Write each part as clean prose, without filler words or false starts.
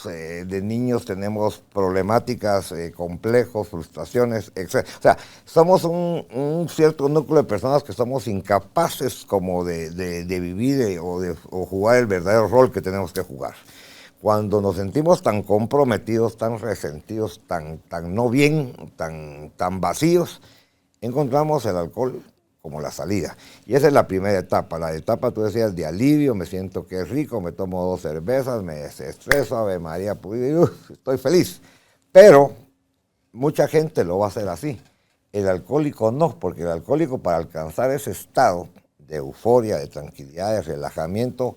de niños tenemos problemáticas, complejos, frustraciones, etc. O sea, somos un cierto núcleo de personas que somos incapaces como de vivir o jugar el verdadero rol que tenemos que jugar. Cuando nos sentimos tan comprometidos, tan resentidos, tan no bien, tan vacíos, encontramos el alcohol como la salida. Y esa es la primera etapa. La etapa, tú decías, de alivio, me siento que es rico, me tomo 2 cervezas, me desestreso, Ave María, estoy feliz. Pero mucha gente lo va a hacer así. El alcohólico no, porque el alcohólico, para alcanzar ese estado de euforia, de tranquilidad, de relajamiento,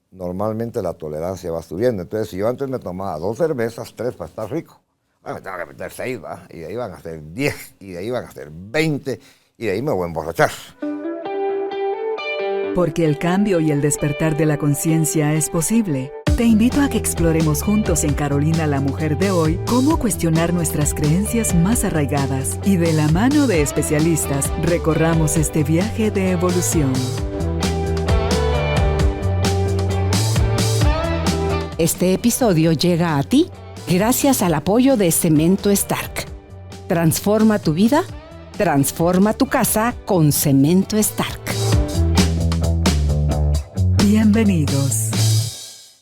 normalmente la tolerancia va subiendo. Entonces, si yo antes me tomaba 2 cervezas, 3 para estar rico, bueno, me tengo que meter 6, ¿va? Y de ahí van a ser 10, y de ahí van a ser 20, y de ahí me voy a emborrachar. Porque el cambio y el despertar de la conciencia es posible. Te invito a que exploremos juntos en Carolina, la mujer de hoy, cómo cuestionar nuestras creencias más arraigadas y de la mano de especialistas recorramos este viaje de evolución. Este episodio llega a ti gracias al apoyo de Cemento Stark. Transforma tu vida, transforma tu casa con Cemento Stark. Bienvenidos.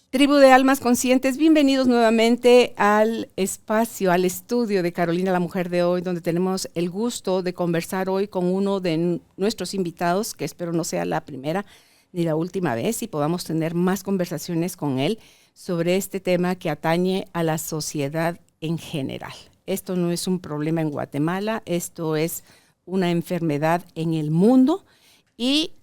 Tribu de almas conscientes, bienvenidos nuevamente al espacio, al estudio de Carolina, la mujer de hoy, donde tenemos el gusto de conversar hoy con uno de nuestros invitados, que espero no sea la primera ni la última vez, y podamos tener más conversaciones con él sobre este tema que atañe a la sociedad en general. Esto no es un problema en Guatemala, esto es una enfermedad en el mundo y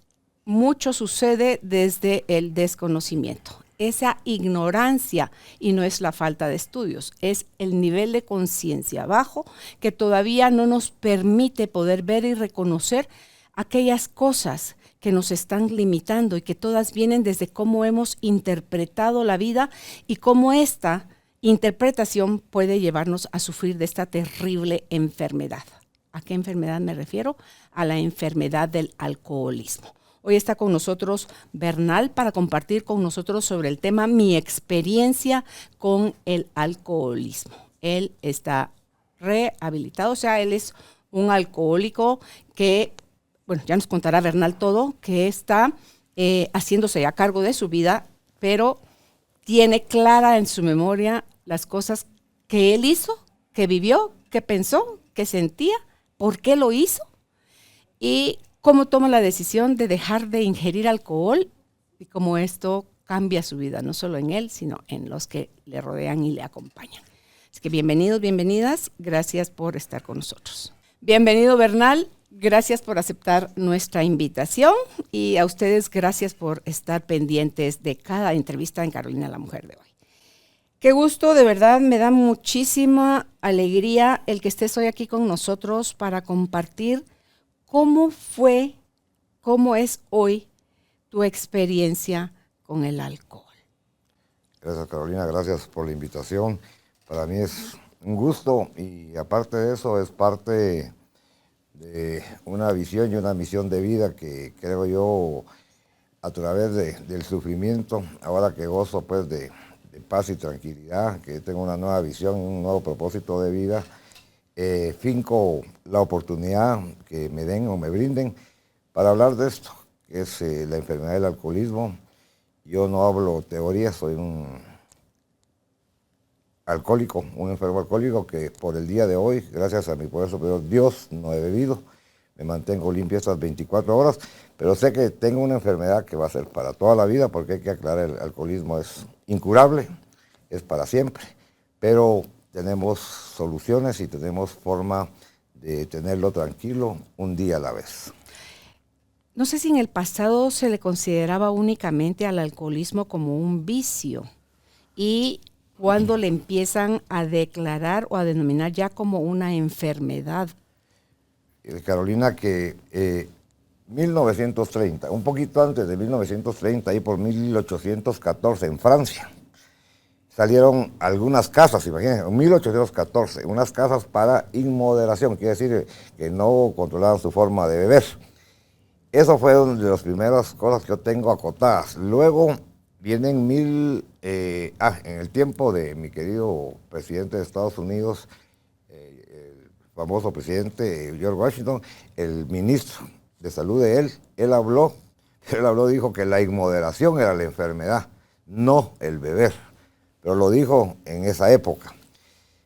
mucho sucede desde el desconocimiento. Esa ignorancia, y no es la falta de estudios, es el nivel de conciencia bajo que todavía no nos permite poder ver y reconocer aquellas cosas que nos están limitando y que todas vienen desde cómo hemos interpretado la vida y cómo esta interpretación puede llevarnos a sufrir de esta terrible enfermedad. ¿A qué enfermedad me refiero? A la enfermedad del alcoholismo. Hoy está con nosotros Bernal para compartir con nosotros sobre el tema mi experiencia con el alcoholismo. Él está rehabilitado, o sea, él es un alcohólico que, bueno, ya nos contará Bernal todo, que está haciéndose a cargo de su vida, pero tiene clara en su memoria las cosas que él hizo, que vivió, que pensó, que sentía, por qué lo hizo y cómo toma la decisión de dejar de ingerir alcohol y cómo esto cambia su vida, no solo en él, sino en los que le rodean y le acompañan. Así que bienvenidos, bienvenidas, gracias por estar con nosotros. Bienvenido Bernal, gracias por aceptar nuestra invitación y a ustedes gracias por estar pendientes de cada entrevista en Carolina, la mujer de hoy. Qué gusto, de verdad, me da muchísima alegría el que estés hoy aquí con nosotros para compartir cómo es hoy tu experiencia con el alcohol. Gracias, Carolina, gracias por la invitación. Para mí es un gusto y aparte de eso es parte de una visión y una misión de vida que creo yo a través del sufrimiento, ahora que gozo pues de paz y tranquilidad, que tengo una nueva visión, un nuevo propósito de vida, finco la oportunidad que me den o me brinden para hablar de esto, que es la enfermedad del alcoholismo. Yo no hablo teoría, soy un alcohólico, un enfermo alcohólico que por el día de hoy, gracias a mi poder superior Dios, no he bebido, me mantengo limpio estas 24 horas, pero sé que tengo una enfermedad que va a ser para toda la vida, porque hay que aclarar, el alcoholismo es incurable, es para siempre, pero tenemos soluciones y tenemos forma de tenerlo tranquilo un día a la vez. No sé si en el pasado se le consideraba únicamente al alcoholismo como un vicio y cuando le empiezan a declarar o a denominar ya como una enfermedad. Carolina, que 1930, un poquito antes de 1930, ahí por 1814 en Francia, salieron algunas casas, imagínense, en 1814, unas casas para inmoderación, quiere decir que no controlaban su forma de beber. Eso fue una de las primeras cosas que yo tengo acotadas. Luego vienen en el tiempo de mi querido presidente de Estados Unidos, el famoso presidente George Washington, el ministro de salud de él habló, dijo que la inmoderación era la enfermedad, no el beber, pero lo dijo en esa época.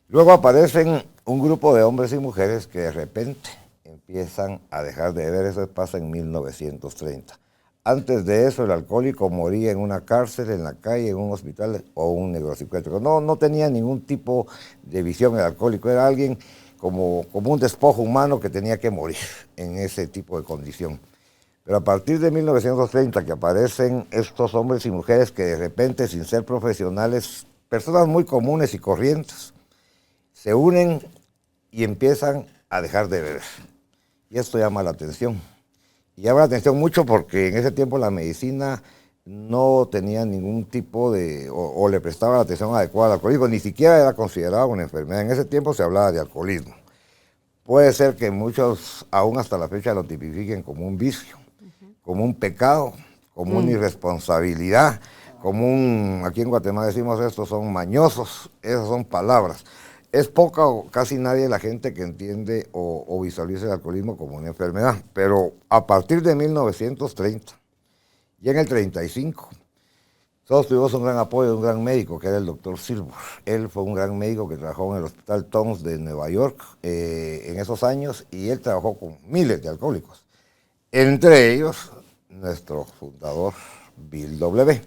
Luego aparecen un grupo de hombres y mujeres que de repente empiezan a dejar de beber, eso pasa en 1930. Antes de eso, el alcohólico moría en una cárcel, en la calle, en un hospital o un neuropsiquiátrico. No tenía ningún tipo de visión el alcohólico, era alguien como un despojo humano que tenía que morir en ese tipo de condición. Pero a partir de 1930 que aparecen estos hombres y mujeres que de repente, sin ser profesionales, personas muy comunes y corrientes, se unen y empiezan a dejar de beber. Y esto llama la atención. Y llama la atención mucho porque en ese tiempo la medicina no tenía ningún tipo de, o le prestaba la atención adecuada al alcoholismo, ni siquiera era considerada una enfermedad. En ese tiempo se hablaba de alcoholismo. Puede ser que muchos, aún hasta la fecha, lo tipifiquen como un vicio, como un pecado, como una irresponsabilidad, aquí en Guatemala decimos estos son mañosos, esas son palabras. Es poca o casi nadie la gente que entiende o visualiza el alcoholismo como una enfermedad, pero a partir de 1930 y en el 35, todos tuvimos un gran apoyo de un gran médico que era el doctor Silver. Él fue un gran médico que trabajó en el Hospital Towns de Nueva York en esos años y él trabajó con miles de alcohólicos, entre ellos nuestro fundador Bill W.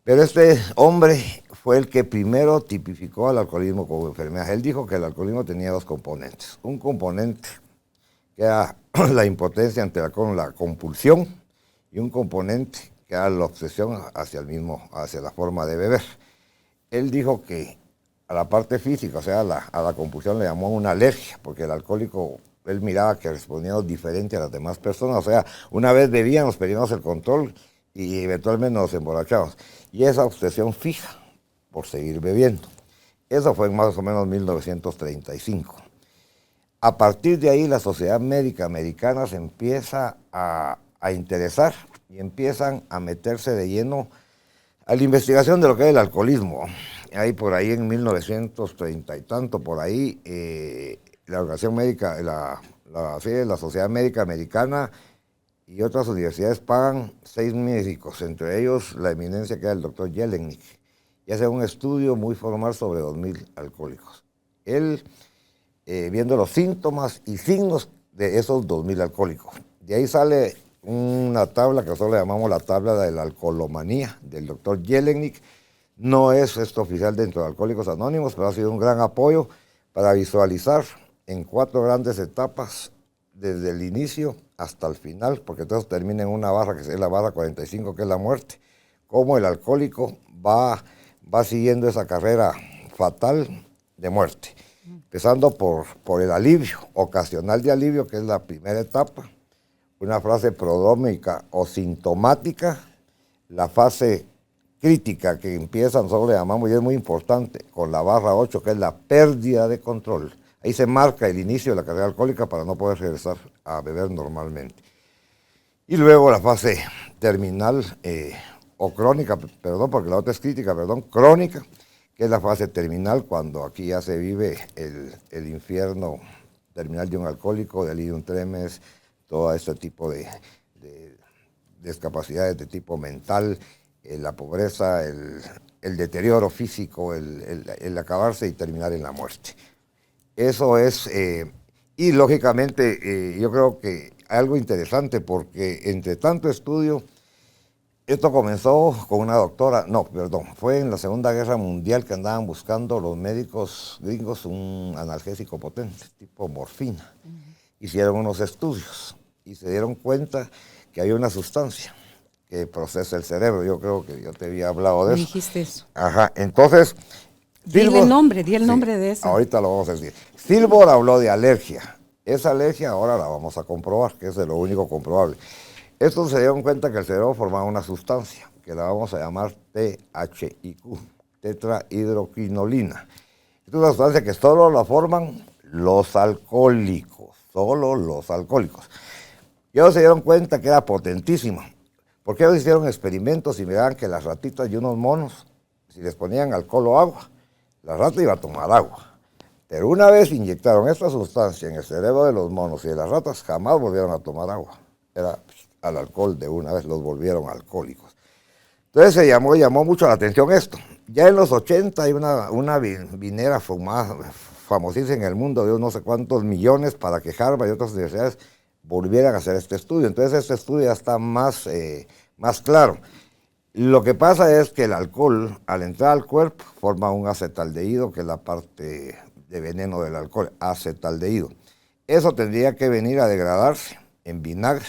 Pero este hombre fue el que primero tipificó al alcoholismo como enfermedad. Él dijo que el alcoholismo tenía dos componentes. Un componente que era la impotencia ante la compulsión y un componente que era la obsesión hacia la forma de beber. Él dijo que a la parte física, o sea, a la compulsión le llamó una alergia, porque el alcohólico, él miraba que respondíamos diferente a las demás personas. O sea, una vez bebíamos, perdíamos el control y eventualmente nos emborrachábamos. Y esa obsesión fija por seguir bebiendo. Eso fue en más o menos 1935. A partir de ahí la Sociedad Médica Americana se empieza a interesar y empiezan a meterse de lleno a la investigación de lo que es el alcoholismo. Ahí por ahí en 1930 y tanto, por ahí, la Organización Médica, la Sociedad Médica Americana y otras universidades pagan 6 médicos, entre ellos la eminencia que era el doctor Jelenic, y hace un estudio muy formal sobre 2,000 alcohólicos. Él, viendo los síntomas y signos de esos 2,000 alcohólicos. De ahí sale una tabla que nosotros le llamamos la tabla de la alcoholomanía del doctor Jelenic. No es esto oficial dentro de Alcohólicos Anónimos, pero ha sido un gran apoyo para visualizar en 4 grandes etapas desde el inicio hasta el final, porque entonces termina en una barra que es la barra 45, que es la muerte, cómo el alcohólico va siguiendo esa carrera fatal de muerte, empezando por el alivio, ocasional de alivio, que es la primera etapa, una fase prodrómica o sintomática, la fase crítica que empieza, nosotros le llamamos, y es muy importante, con la barra 8, que es la pérdida de control. Ahí se marca el inicio de la carrera alcohólica para no poder regresar a beber normalmente. Y luego la fase terminal o crónica, perdón, porque la otra es crítica, perdón, crónica, que es la fase terminal, cuando aquí ya se vive el infierno terminal de un alcohólico, delirium tremens, todo este tipo de discapacidades de tipo mental, la pobreza, el deterioro físico, el acabarse y terminar en la muerte. Eso es, y lógicamente yo creo que algo interesante, porque entre tanto estudio, esto comenzó con una doctora, fue en la Segunda Guerra Mundial que andaban buscando los médicos gringos un analgésico potente, tipo morfina. Hicieron unos estudios y se dieron cuenta que hay una sustancia que procesa el cerebro. Yo creo que yo te había hablado de eso. Me dijiste eso. Ajá, entonces... Di el nombre de eso. Ahorita lo vamos a decir. Silver habló de alergia. Esa alergia ahora la vamos a comprobar, que es de lo único comprobable. Estos se dieron cuenta que el cerebro formaba una sustancia, que la vamos a llamar THIQ, tetrahidroquinolina. Es una sustancia que solo la forman los alcohólicos, solo los alcohólicos. Y ellos se dieron cuenta que era potentísima, Porque ellos hicieron experimentos y miraban que las ratitas y unos monos, si les ponían alcohol o agua, la rata iba a tomar agua. Pero una vez inyectaron esta sustancia en el cerebro de los monos y de las ratas, jamás volvieron a tomar agua. Era al alcohol de una vez, los volvieron alcohólicos. Entonces se llamó mucho la atención esto. Ya en los 80 hay una vinera famosísima en el mundo de no sé cuántos millones para que Harvard y otras universidades volvieran a hacer este estudio. Entonces este estudio ya está más claro. Lo que pasa es que el alcohol, al entrar al cuerpo, forma un acetaldehído, que es la parte de veneno del alcohol, acetaldehído. Eso tendría que venir a degradarse en vinagre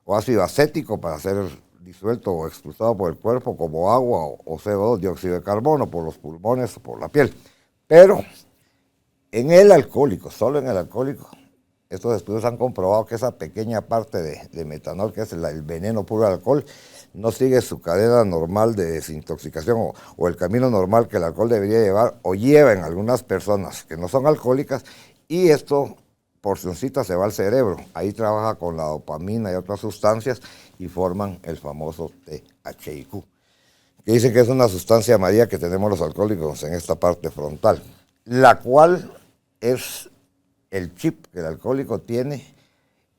o ácido acético para ser disuelto o expulsado por el cuerpo como agua o CO2, dióxido de carbono, por los pulmones o por la piel. Pero en el alcohólico, solo en el alcohólico, estos estudios han comprobado que esa pequeña parte de metanol, que es el veneno puro del alcohol, no sigue su cadena normal de desintoxicación o el camino normal que el alcohol debería llevar o lleva en algunas personas que no son alcohólicas, y esto porcioncita se va al cerebro. Ahí trabaja con la dopamina y otras sustancias y forman el famoso THIQ, que dice que es una sustancia amarilla que tenemos los alcohólicos en esta parte frontal, la cual es el chip que el alcohólico tiene,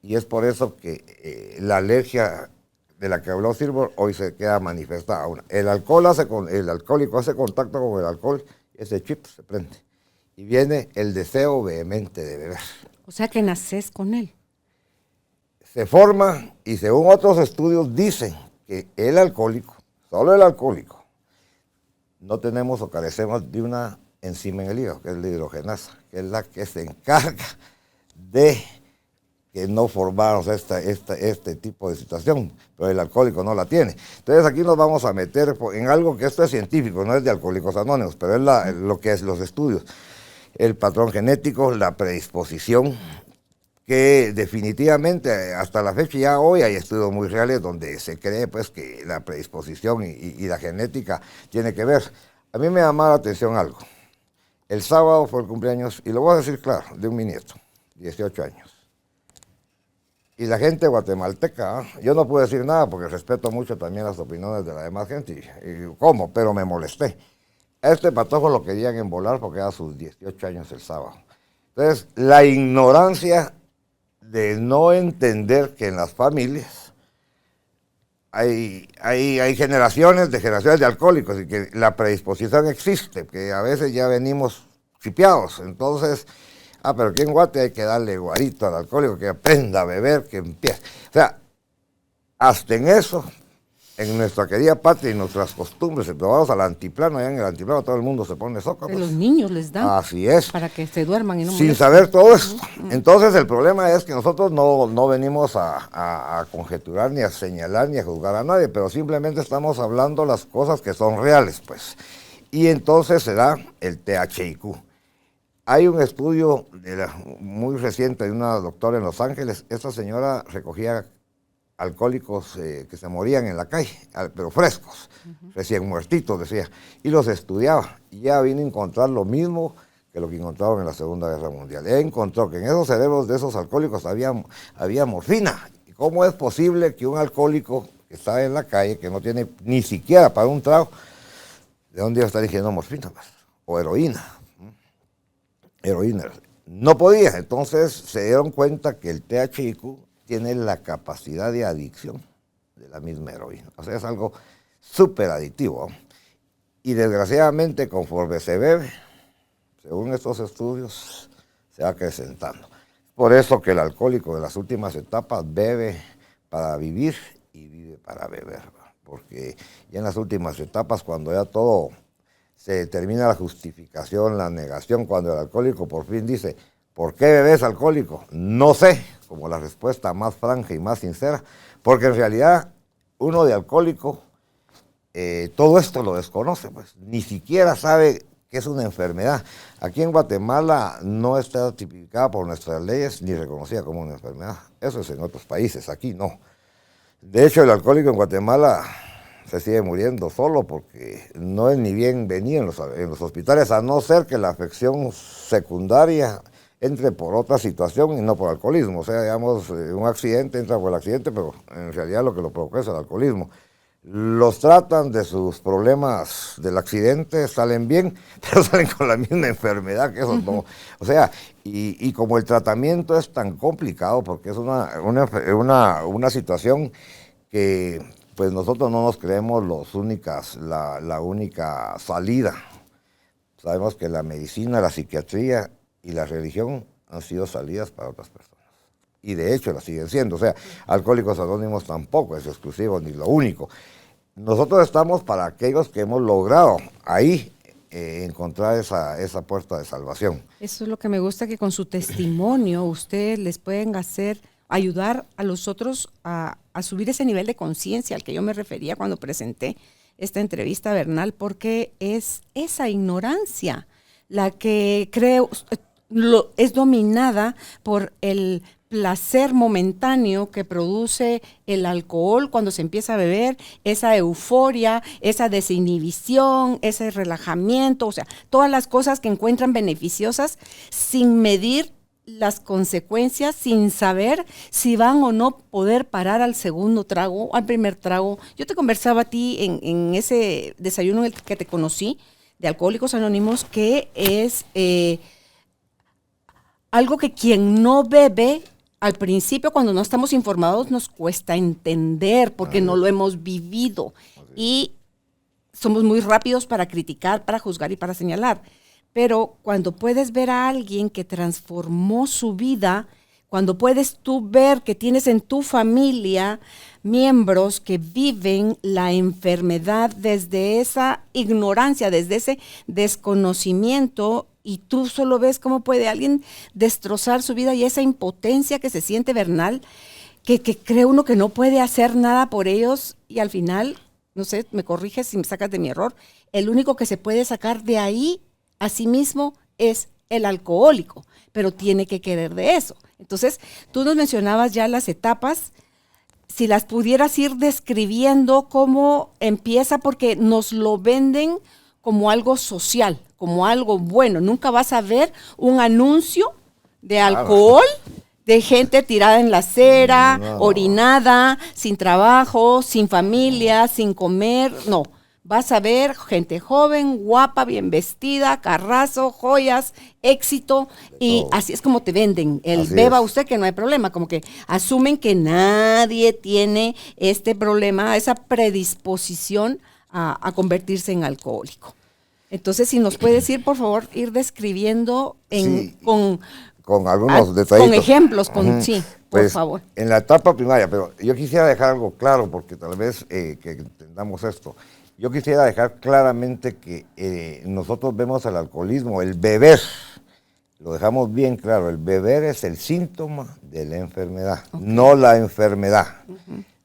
y es por eso que la alergia de la que habló Silver hoy se queda manifestada. El alcohólico hace contacto con el alcohol, ese chip se prende y viene el deseo vehemente de beber. O sea que naces con él. Se forma, y según otros estudios dicen que el alcohólico, solo el alcohólico, no tenemos o carecemos de una enzima en el hígado, que es la hidrogenasa, que es la que se encarga de que no formamos este tipo de situación, pero el alcohólico no la tiene. Entonces aquí nos vamos a meter en algo que esto es científico, no es de Alcohólicos Anónimos, pero es lo que es los estudios. El patrón genético, la predisposición, que definitivamente hasta la fecha, ya hoy hay estudios muy reales donde se cree pues que la predisposición y la genética tiene que ver. A mí me llama la atención algo. El sábado fue el cumpleaños, y lo voy a decir claro, de un mi nieto, 18 años. Y la gente guatemalteca, yo no puedo decir nada porque respeto mucho también las opiniones de la demás gente, y ¿cómo? Pero me molesté. A este patojo lo querían embolar porque era sus 18 años el sábado. Entonces, la ignorancia de no entender que en las familias hay generaciones de alcohólicos y que la predisposición existe, que a veces ya venimos chipeados. Entonces, pero aquí en Guate hay que darle guarito al alcohólico, que aprenda a beber, que empiece. O sea, hasta en eso, en nuestra querida patria y nuestras costumbres, vamos al altiplano, allá en el altiplano todo el mundo se pone soca. Los niños les dan. Así es. Para que se duerman y no sin molesten. saber todo esto. Entonces el problema es que nosotros no venimos a conjeturar, ni a señalar, ni a juzgar a nadie, pero simplemente estamos hablando las cosas que son reales, pues. Y entonces se da el THIQ. Hay un estudio muy reciente de una doctora en Los Ángeles. Esta señora recogía alcohólicos que se morían en la calle, pero frescos, recién muertitos, decía, y los estudiaba. Y ya vino a encontrar lo mismo que lo que encontraron en la Segunda Guerra Mundial. Ella encontró que en esos cerebros de esos alcohólicos había morfina. ¿Y cómo es posible que un alcohólico que está en la calle, que no tiene ni siquiera para un trago, de dónde iba a estar ingiriendo morfina, pues, o heroína? No podía. Entonces se dieron cuenta que el THIQ tiene la capacidad de adicción de la misma heroína. O sea, es algo súper adictivo. Y desgraciadamente, conforme se bebe, según estos estudios, se va acrecentando. Por eso que el alcohólico de las últimas etapas bebe para vivir y vive para beber. Porque ya en las últimas etapas, cuando ya todo se determina la justificación, la negación, cuando el alcohólico por fin dice, ¿por qué bebes, alcohólico? No sé, como la respuesta más franca y más sincera, porque en realidad uno de alcohólico todo esto lo desconoce, pues, ni siquiera sabe que es una enfermedad. Aquí en Guatemala no está tipificada por nuestras leyes ni reconocida como una enfermedad. Eso es en otros países, aquí no. De hecho, el alcohólico en Guatemala se sigue muriendo solo porque no es ni bien venir en los hospitales, a no ser que la afección secundaria entre por otra situación y no por alcoholismo. O sea, digamos, un accidente entra por el accidente, pero en realidad lo que lo provoca es el alcoholismo. Los tratan de sus problemas del accidente, salen bien, pero salen con la misma enfermedad que esos no. O sea, y como el tratamiento es tan complicado, porque es una situación que pues nosotros no nos creemos la única salida. Sabemos que la medicina, la psiquiatría y la religión han sido salidas para otras personas. Y de hecho la siguen siendo. O sea, Alcohólicos Anónimos tampoco es exclusivo ni lo único. Nosotros estamos para aquellos que hemos logrado ahí encontrar esa puerta de salvación. Eso es lo que me gusta, que con su testimonio ustedes les pueden ayudar a los otros a subir ese nivel de conciencia al que yo me refería cuando presenté esta entrevista, Bernal, porque es esa ignorancia la que creo es dominada por el placer momentáneo que produce el alcohol cuando se empieza a beber, esa euforia, esa desinhibición, ese relajamiento, o sea, todas las cosas que encuentran beneficiosas sin medir las consecuencias, sin saber si van o no poder parar al segundo trago, al primer trago. Yo te conversaba a ti en ese desayuno en el que te conocí, de Alcohólicos Anónimos, que es algo que quien no bebe, al principio cuando no estamos informados nos cuesta entender porque no lo hemos vivido y somos muy rápidos para criticar, para juzgar y para señalar. Pero cuando puedes ver a alguien que transformó su vida, cuando puedes tú ver que tienes en tu familia miembros que viven la enfermedad desde esa ignorancia, desde ese desconocimiento, y tú solo ves cómo puede alguien destrozar su vida y esa impotencia que se siente, Bernal, que cree uno que no puede hacer nada por ellos y al final, no sé, me corriges si me sacas de mi error, el único que se puede sacar de ahí a sí mismo es el alcohólico, pero tiene que querer de eso. Entonces, tú nos mencionabas ya las etapas, si las pudieras ir describiendo cómo empieza, porque nos lo venden como algo social, como algo bueno. Nunca vas a ver un anuncio de alcohol, de gente tirada en la acera, orinada, sin trabajo, sin familia, sin comer, no. Vas a ver gente joven, guapa, bien vestida, carrazo, joyas, éxito, y así es como te venden. Beba usted que no hay problema, como que asumen que nadie tiene este problema, esa predisposición a convertirse en alcohólico. Entonces, si nos puedes ir, por favor, ir describiendo con algunos detallitos. Con ejemplos, sí, pues, por favor. En la etapa primaria, pero yo quisiera dejar algo claro, porque tal vez que entendamos esto. Yo quisiera dejar claramente que nosotros vemos el alcoholismo, el beber, lo dejamos bien claro, el beber es el síntoma de la enfermedad, no la enfermedad.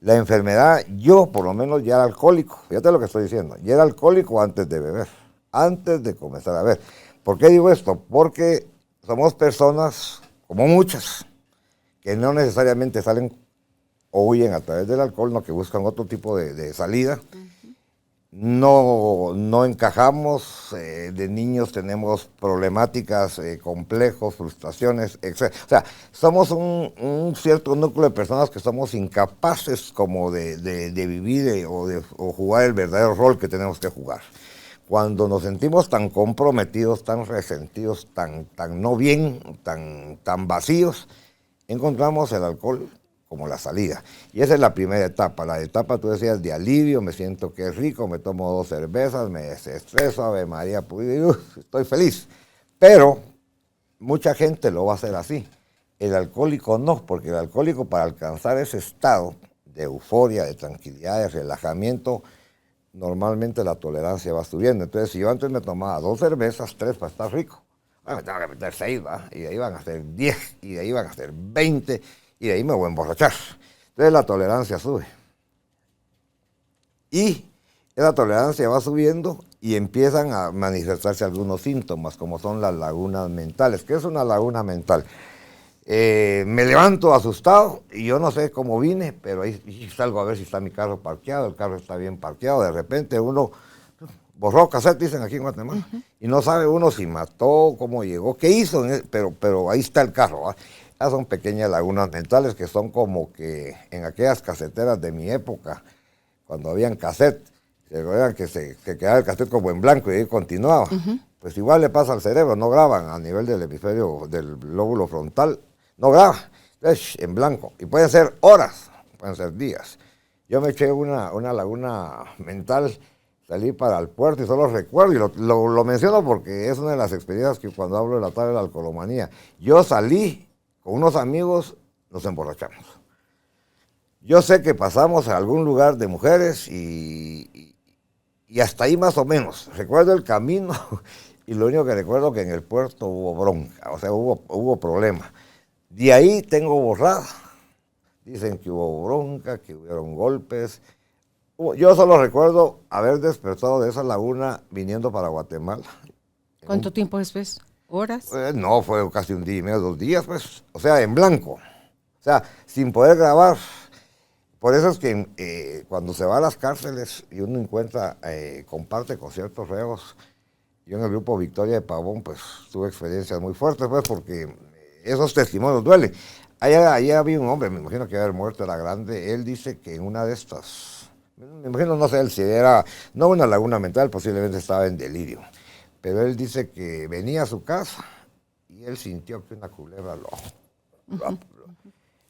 La enfermedad, yo por lo menos ya era alcohólico, fíjate lo que estoy diciendo, ya era alcohólico antes de beber, antes de comenzar a beber. ¿Por qué digo esto? Porque somos personas, como muchas, que no necesariamente salen o huyen a través del alcohol, no, que buscan otro tipo de salida. No encajamos, de niños tenemos problemáticas, complejos, frustraciones, etc. O sea, somos un cierto núcleo de personas que somos incapaces como de vivir o jugar el verdadero rol que tenemos que jugar. Cuando nos sentimos tan comprometidos, tan resentidos, tan no bien, tan vacíos, encontramos el alcohol como la salida. Y esa es la primera etapa. La etapa, tú decías, de alivio, me siento que es rico, me tomo 2 cervezas, me desestreso, Ave María, estoy feliz. Pero mucha gente lo va a hacer así. El alcohólico no, porque el alcohólico, para alcanzar ese estado de euforia, de tranquilidad, de relajamiento, normalmente la tolerancia va subiendo. Entonces, si yo antes me tomaba 2 cervezas, 3 para estar rico, me tengo que meter 6, ¿va? Y de ahí van a ser 10, y de ahí van a ser 20, y de ahí me voy a emborrachar. Entonces la tolerancia sube. Y esa tolerancia va subiendo y empiezan a manifestarse algunos síntomas, como son las lagunas mentales. ¿Qué es una laguna mental? Me levanto asustado y yo no sé cómo vine, pero ahí salgo a ver si está mi carro parqueado, el carro está bien parqueado. De repente uno borró cassette, dicen aquí en Guatemala, y no sabe uno si mató, cómo llegó, qué hizo, pero ahí está el carro, ¿va? Esas son pequeñas lagunas mentales que son como que en aquellas caseteras de mi época, cuando habían cassette, se recuerdan que se quedaba el cassette como en blanco y ahí continuaba. Pues igual le pasa al cerebro, no graban a nivel del hemisferio, del lóbulo frontal, no graba, es en blanco, y pueden ser horas, pueden ser días. Yo me eché una laguna mental, salí para el puerto y solo recuerdo, y lo menciono porque es una de las experiencias que cuando hablo de la tabla de la alcoholomanía, yo salí con unos amigos, nos emborrachamos. Yo sé que pasamos a algún lugar de mujeres y hasta ahí más o menos. Recuerdo el camino y lo único que recuerdo es que en el puerto hubo bronca, o sea, hubo problemas. De ahí tengo borrada. Dicen que hubo bronca, que hubieron golpes. Yo solo recuerdo haber despertado de esa laguna viniendo para Guatemala. ¿Cuánto tiempo después? ¿Horas? No, fue casi un día y medio, 2 días, pues. O sea, en blanco. O sea, sin poder grabar. Por eso es que cuando se va a las cárceles y uno encuentra, comparte con ciertos reos, yo en el grupo Victoria de Pavón, pues tuve experiencias muy fuertes, pues, porque esos testimonios duelen. Allá había un hombre, me imagino que había muerto, era grande, él dice que en una de estas, me imagino, no sé si era, no una laguna mental, posiblemente estaba en delirio, pero él dice que venía a su casa y él sintió que una culebra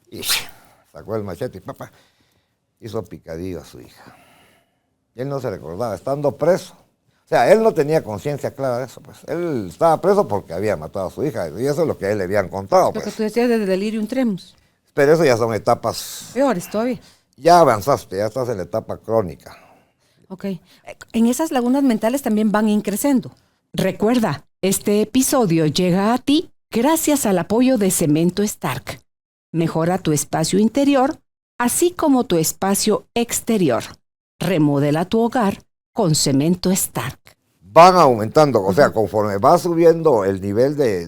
y sacó el machete y papá hizo picadillo a su hija. Y él no se recordaba, estando preso. O sea, él no tenía conciencia clara de eso, pues. Él estaba preso porque había matado a su hija, y eso es lo que a él le habían contado, pues. Lo que tú decías de delirium tremens. Pero eso ya son etapas... Peores todavía. Ya avanzaste, ya estás en la etapa crónica. Ok. En esas lagunas mentales también van increciendo. Recuerda, este episodio llega a ti gracias al apoyo de Cemento Stark. Mejora tu espacio interior, así como tu espacio exterior. Remodela tu hogar con Cemento Stark. Van aumentando, o sea, conforme va subiendo el nivel de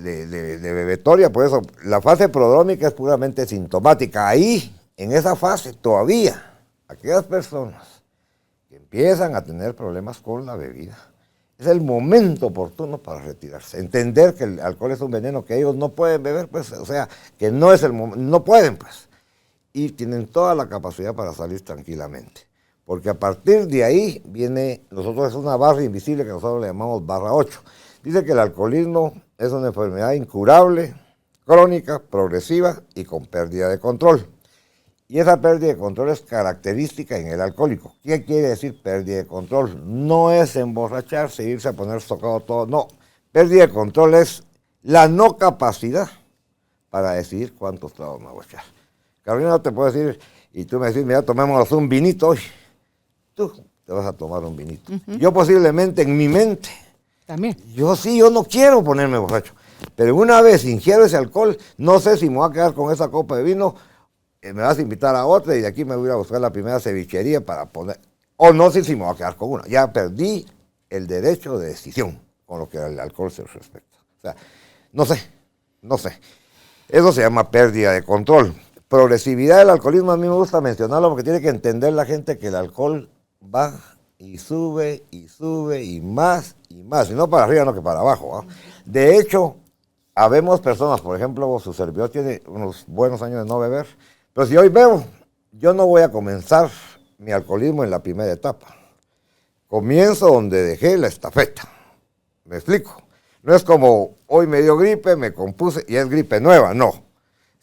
bebetoria, por eso la fase prodrómica es puramente sintomática. Ahí, en esa fase, todavía, aquellas personas que empiezan a tener problemas con la bebida, es el momento oportuno para retirarse. Entender que el alcohol es un veneno que ellos no pueden beber, pues, o sea, que no es el momento, no pueden, pues. Y tienen toda la capacidad para salir tranquilamente. Porque a partir de ahí viene, nosotros es una barra invisible que nosotros le llamamos barra 8. Dice que el alcoholismo es una enfermedad incurable, crónica, progresiva y con pérdida de control. Y esa pérdida de control es característica en el alcohólico. ¿Qué quiere decir pérdida de control? No es emborracharse, irse a poner socado todo, no. Pérdida de control es la no capacidad para decidir cuántos tragos me voy a echar. Carolina, no te puedo decir, y tú me decís, mira, tomémonos un vinito hoy. Tú te vas a tomar un vinito. Yo posiblemente en mi mente, También. yo no quiero ponerme borracho. Pero una vez ingiero ese alcohol, no sé si me voy a quedar con esa copa de vino, me vas a invitar a otra y de aquí me voy a buscar la primera cevichería para poner, o no sé si me voy a quedar con una. Ya perdí el derecho de decisión con lo que al alcohol se respecta. O sea, no sé. Eso se llama pérdida de control. Progresividad del alcoholismo, a mí me gusta mencionarlo porque tiene que entender la gente que el alcohol va y sube y más, y no para arriba, no que para abajo, ¿eh? De hecho, habemos personas, por ejemplo, su servidor tiene unos buenos años de no beber, pero si hoy bebo, yo no voy a comenzar mi alcoholismo en la primera etapa. Comienzo donde dejé la estafeta. ¿Me explico? No es como hoy me dio gripe, me compuse y es gripe nueva, no.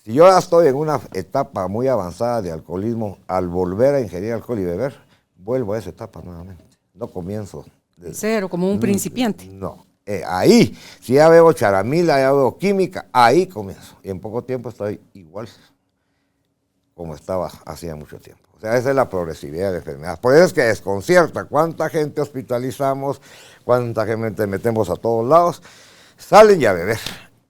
Si yo ya estoy en una etapa muy avanzada de alcoholismo, al volver a ingerir alcohol y beber, vuelvo a esa etapa nuevamente. No comienzo. Cero, como un principiante. No. Ahí, si ya bebo charamila, ya bebo química, ahí comienzo. Y en poco tiempo estoy igual como estaba hacía mucho tiempo. O sea, esa es la progresividad de la enfermedad. Por eso es que desconcierta cuánta gente hospitalizamos, cuánta gente metemos a todos lados, salen ya a beber.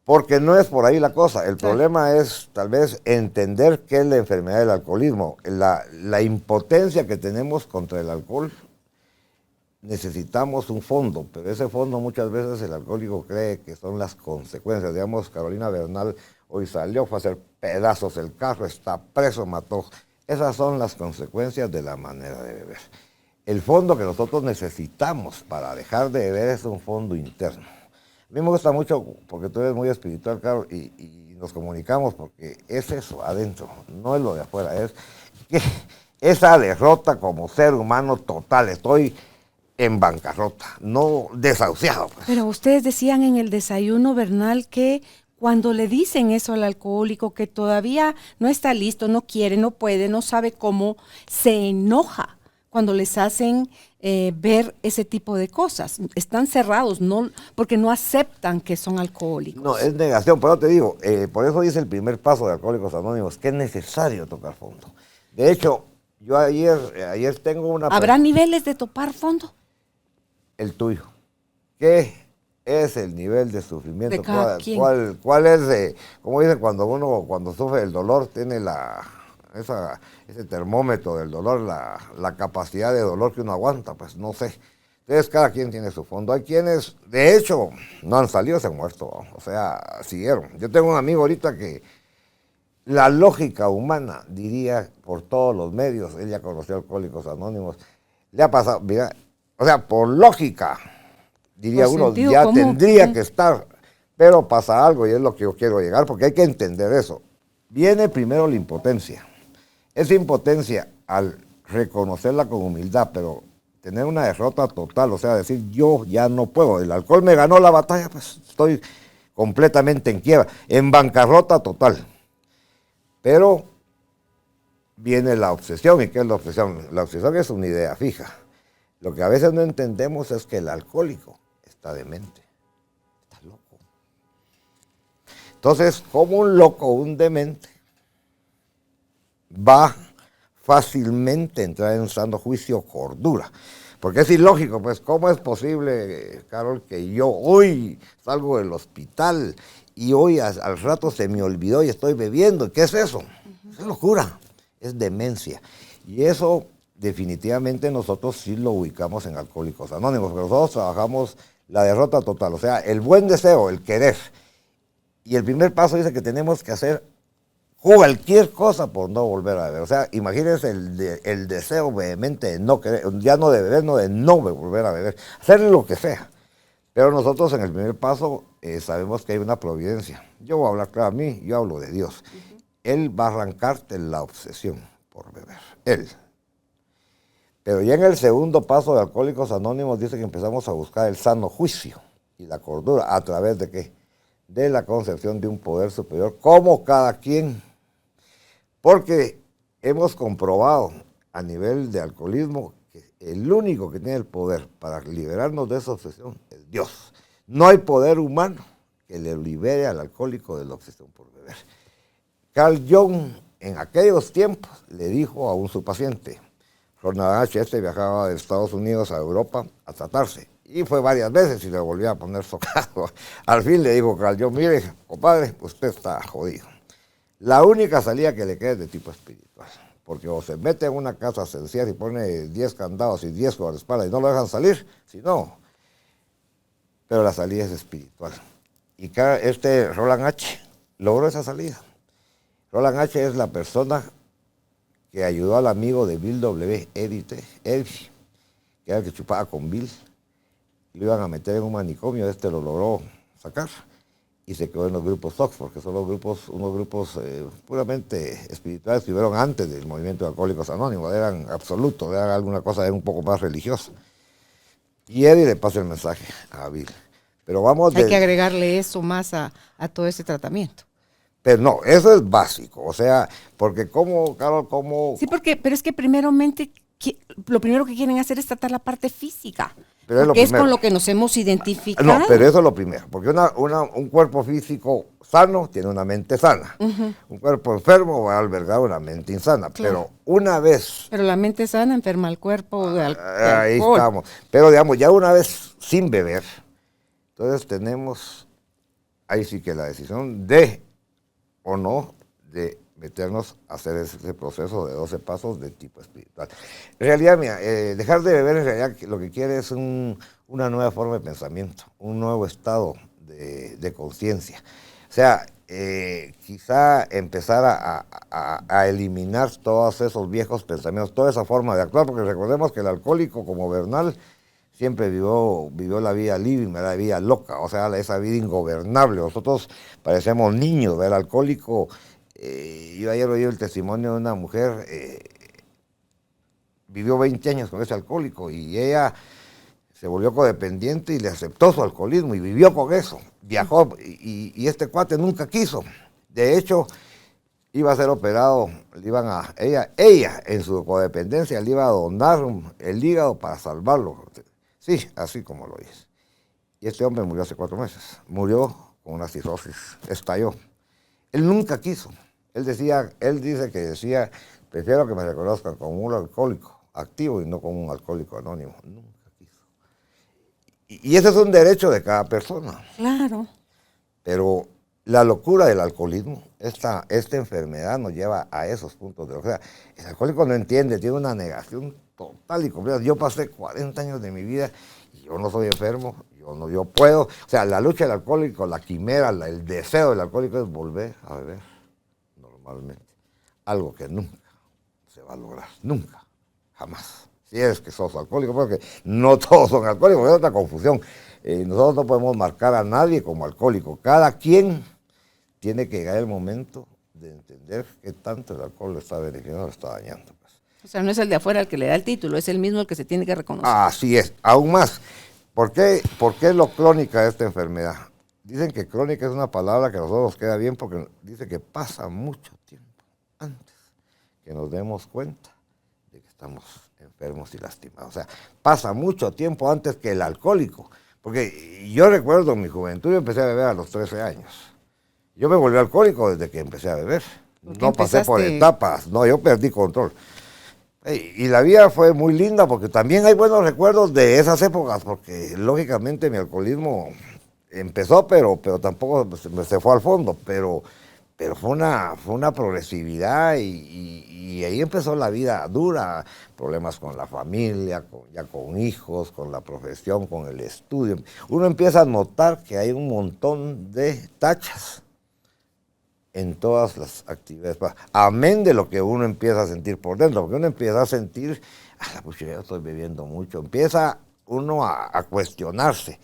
Porque no es por ahí la cosa. El problema es tal vez entender qué es la enfermedad del alcoholismo. La impotencia que tenemos contra el alcohol, necesitamos un fondo, pero ese fondo muchas veces el alcohólico cree que son las consecuencias. Digamos, Carolina Bernal hoy salió, fue a hacer pedazos el carro, está preso, mató. Esas son las consecuencias de la manera de beber. el fondo que nosotros necesitamos para dejar de beber es un fondo interno. A mí me gusta mucho, porque tú eres muy espiritual, Carol, y nos comunicamos, porque es eso adentro, no es lo de afuera, es que esa derrota como ser humano total, estoy en bancarrota, no desahuciado. Pues. Pero ustedes decían en el desayuno, Bernal, que cuando le dicen eso al alcohólico, que todavía no está listo, no quiere, no puede, no sabe cómo, se enoja cuando les hacen ver ese tipo de cosas. Están cerrados, no, porque no aceptan que son alcohólicos. No, es negación, pero te digo, por eso dice el primer paso de Alcohólicos Anónimos, que es necesario tocar fondo. De hecho, yo ayer tengo una... ¿Habrá niveles de topar fondo? El tuyo. ¿Qué es el nivel de sufrimiento? De cada quien. ¿Cuál es, como dicen, cuando sufre el dolor, tiene ese termómetro del dolor, la capacidad de dolor que uno aguanta? Pues no sé. Entonces cada quien tiene su fondo. Hay quienes, de hecho, no han salido, se han muerto. O sea, siguieron. Yo tengo un amigo ahorita que la lógica humana diría por todos los medios, él ya conoció Alcohólicos Anónimos, le ha pasado, mira, o sea, por lógica, diría por uno, ya común. tendría que estar, pero pasa algo y es lo que yo quiero llegar, porque hay que entender eso. Viene primero la impotencia. Esa impotencia, al reconocerla con humildad, pero tener una derrota total, o sea, decir, yo ya no puedo, el alcohol me ganó la batalla, pues estoy completamente en quiebra, en bancarrota total. Pero viene la obsesión. ¿Y qué es la obsesión? La obsesión es una idea fija. Lo que a veces no entendemos es que el alcohólico está demente, está loco. Entonces, como un loco, un demente, va fácilmente a entrar en sano juicio o cordura. Porque es ilógico, pues, ¿cómo es posible, Carol, que yo hoy salgo del hospital y hoy al rato se me olvidó y estoy bebiendo? ¿Qué es eso? Es locura, es demencia. Y eso definitivamente nosotros sí lo ubicamos en Alcohólicos Anónimos, porque nosotros trabajamos la derrota total, o sea, el buen deseo, el querer. Y el primer paso dice que tenemos que hacer cualquier cosa por no volver a beber. O sea, imagínense el deseo vehemente de no querer, ya no de beber, no de no volver a beber, hacer lo que sea. Pero nosotros en el primer paso sabemos que hay una providencia. Yo voy a hablar claro a mí, yo hablo de Dios. Él va a arrancarte la obsesión por beber, Él. Pero ya en el segundo paso de Alcohólicos Anónimos dice que empezamos a buscar el sano juicio y la cordura. ¿A través de qué? De la concepción de un poder superior, como cada quien. Porque hemos comprobado a nivel de alcoholismo que el único que tiene el poder para liberarnos de esa obsesión es Dios. No hay poder humano que le libere al alcohólico de la obsesión por beber. Carl Jung en aquellos tiempos le dijo a su paciente, Ronald H. viajaba de Estados Unidos a Europa a tratarse. Y fue varias veces y le volvía a poner socado. Al fin le dijo Carl Jung, mire, compadre, usted está jodido. La única salida que le queda es de tipo espiritual. Porque o se mete en una casa sencilla y pone 10 candados y 10 guardaespaldas y no lo dejan salir, si no. Pero la salida es espiritual. Y Roland H. logró esa salida. Roland H. es la persona que ayudó al amigo de Bill W., Eddie, que era el que chupaba con Bill. Lo iban a meter en un manicomio, lo logró sacar y se quedó en los grupos SOX, porque son unos grupos puramente espirituales que hubieron antes del movimiento de Alcohólicos Anónimos, eran absolutos, eran alguna cosa un poco más religiosa. Y Eddie le pasa el mensaje a Bill. Pero hay que agregarle eso más a todo ese tratamiento. Pero no, eso es básico, o sea, porque Carol, Sí, pero es que primeramente, lo primero que quieren hacer es tratar la parte física, porque es con lo que nos hemos identificado. No, pero eso es lo primero, porque un cuerpo físico sano tiene una mente sana. Un cuerpo enfermo va a albergar una mente insana, claro. Pero una vez... Pero la mente sana enferma el cuerpo de ahí alcohol. Estamos, pero digamos, ya una vez sin beber, entonces tenemos, ahí sí que la decisión de o no de meternos a hacer ese proceso de 12 pasos de tipo espiritual. En realidad, mira, dejar de beber en realidad lo que quiere es una nueva forma de pensamiento, un nuevo estado de conciencia. O sea, quizá empezar a eliminar todos esos viejos pensamientos, toda esa forma de actuar, porque recordemos que el alcohólico como Bernal siempre vivió la vida libre, la vida loca, o sea, esa vida ingobernable. Nosotros parecemos niños, el alcohólico. Yo ayer oí el testimonio de una mujer, vivió 20 años con ese alcohólico y ella se volvió codependiente y le aceptó su alcoholismo y vivió con eso. Viajó y este cuate nunca quiso. De hecho, iba a ser operado, ella en su codependencia le iba a donar el hígado para salvarlo. Sí, así como lo hizo. Y este hombre murió hace 4 meses. Murió con una cirrosis, estalló. Él nunca quiso. Él dice que decía, prefiero que me reconozcan como un alcohólico activo y no como un alcohólico anónimo. Nunca quiso. Y ese es un derecho de cada persona. Claro. Pero la locura del alcoholismo, esta enfermedad nos lleva a esos puntos. O sea, el alcohólico no entiende, tiene una negación total y completa. Yo pasé 40 años de mi vida y yo no soy enfermo, yo puedo. O sea, la lucha del alcohólico, la quimera, el deseo del alcohólico es volver a beber normalmente. Algo que nunca se va a lograr, nunca, jamás. Si es que sos alcohólico, porque no todos son alcohólicos, es otra confusión. Nosotros no podemos marcar a nadie como alcohólico. Cada quien tiene que llegar el momento de entender qué tanto el alcohol le está beneficiando o le está dañando. Pues. O sea, no es el de afuera el que le da el título, es el mismo el que se tiene que reconocer. Así es, aún más. ¿Por qué es lo crónica de esta enfermedad? Dicen que crónica es una palabra que a nosotros nos queda bien porque dice que pasa mucho tiempo antes que nos demos cuenta de que estamos enfermos y lastimados. O sea, pasa mucho tiempo antes que el alcohólico. Porque yo recuerdo en mi juventud, yo empecé a beber a los 13 años. Yo me volví alcohólico desde que empecé a beber. No pasé por etapas, no, yo perdí control. Y la vida fue muy linda porque también hay buenos recuerdos de esas épocas, porque lógicamente mi alcoholismo empezó, pero tampoco se fue al fondo, pero fue una progresividad y ahí empezó la vida dura, problemas con la familia, ya con hijos, con la profesión, con el estudio. Uno empieza a notar que hay un montón de tachas en todas las actividades, amén de lo que uno empieza a sentir por dentro, porque uno empieza a sentir, yo estoy bebiendo mucho, empieza uno a cuestionarse,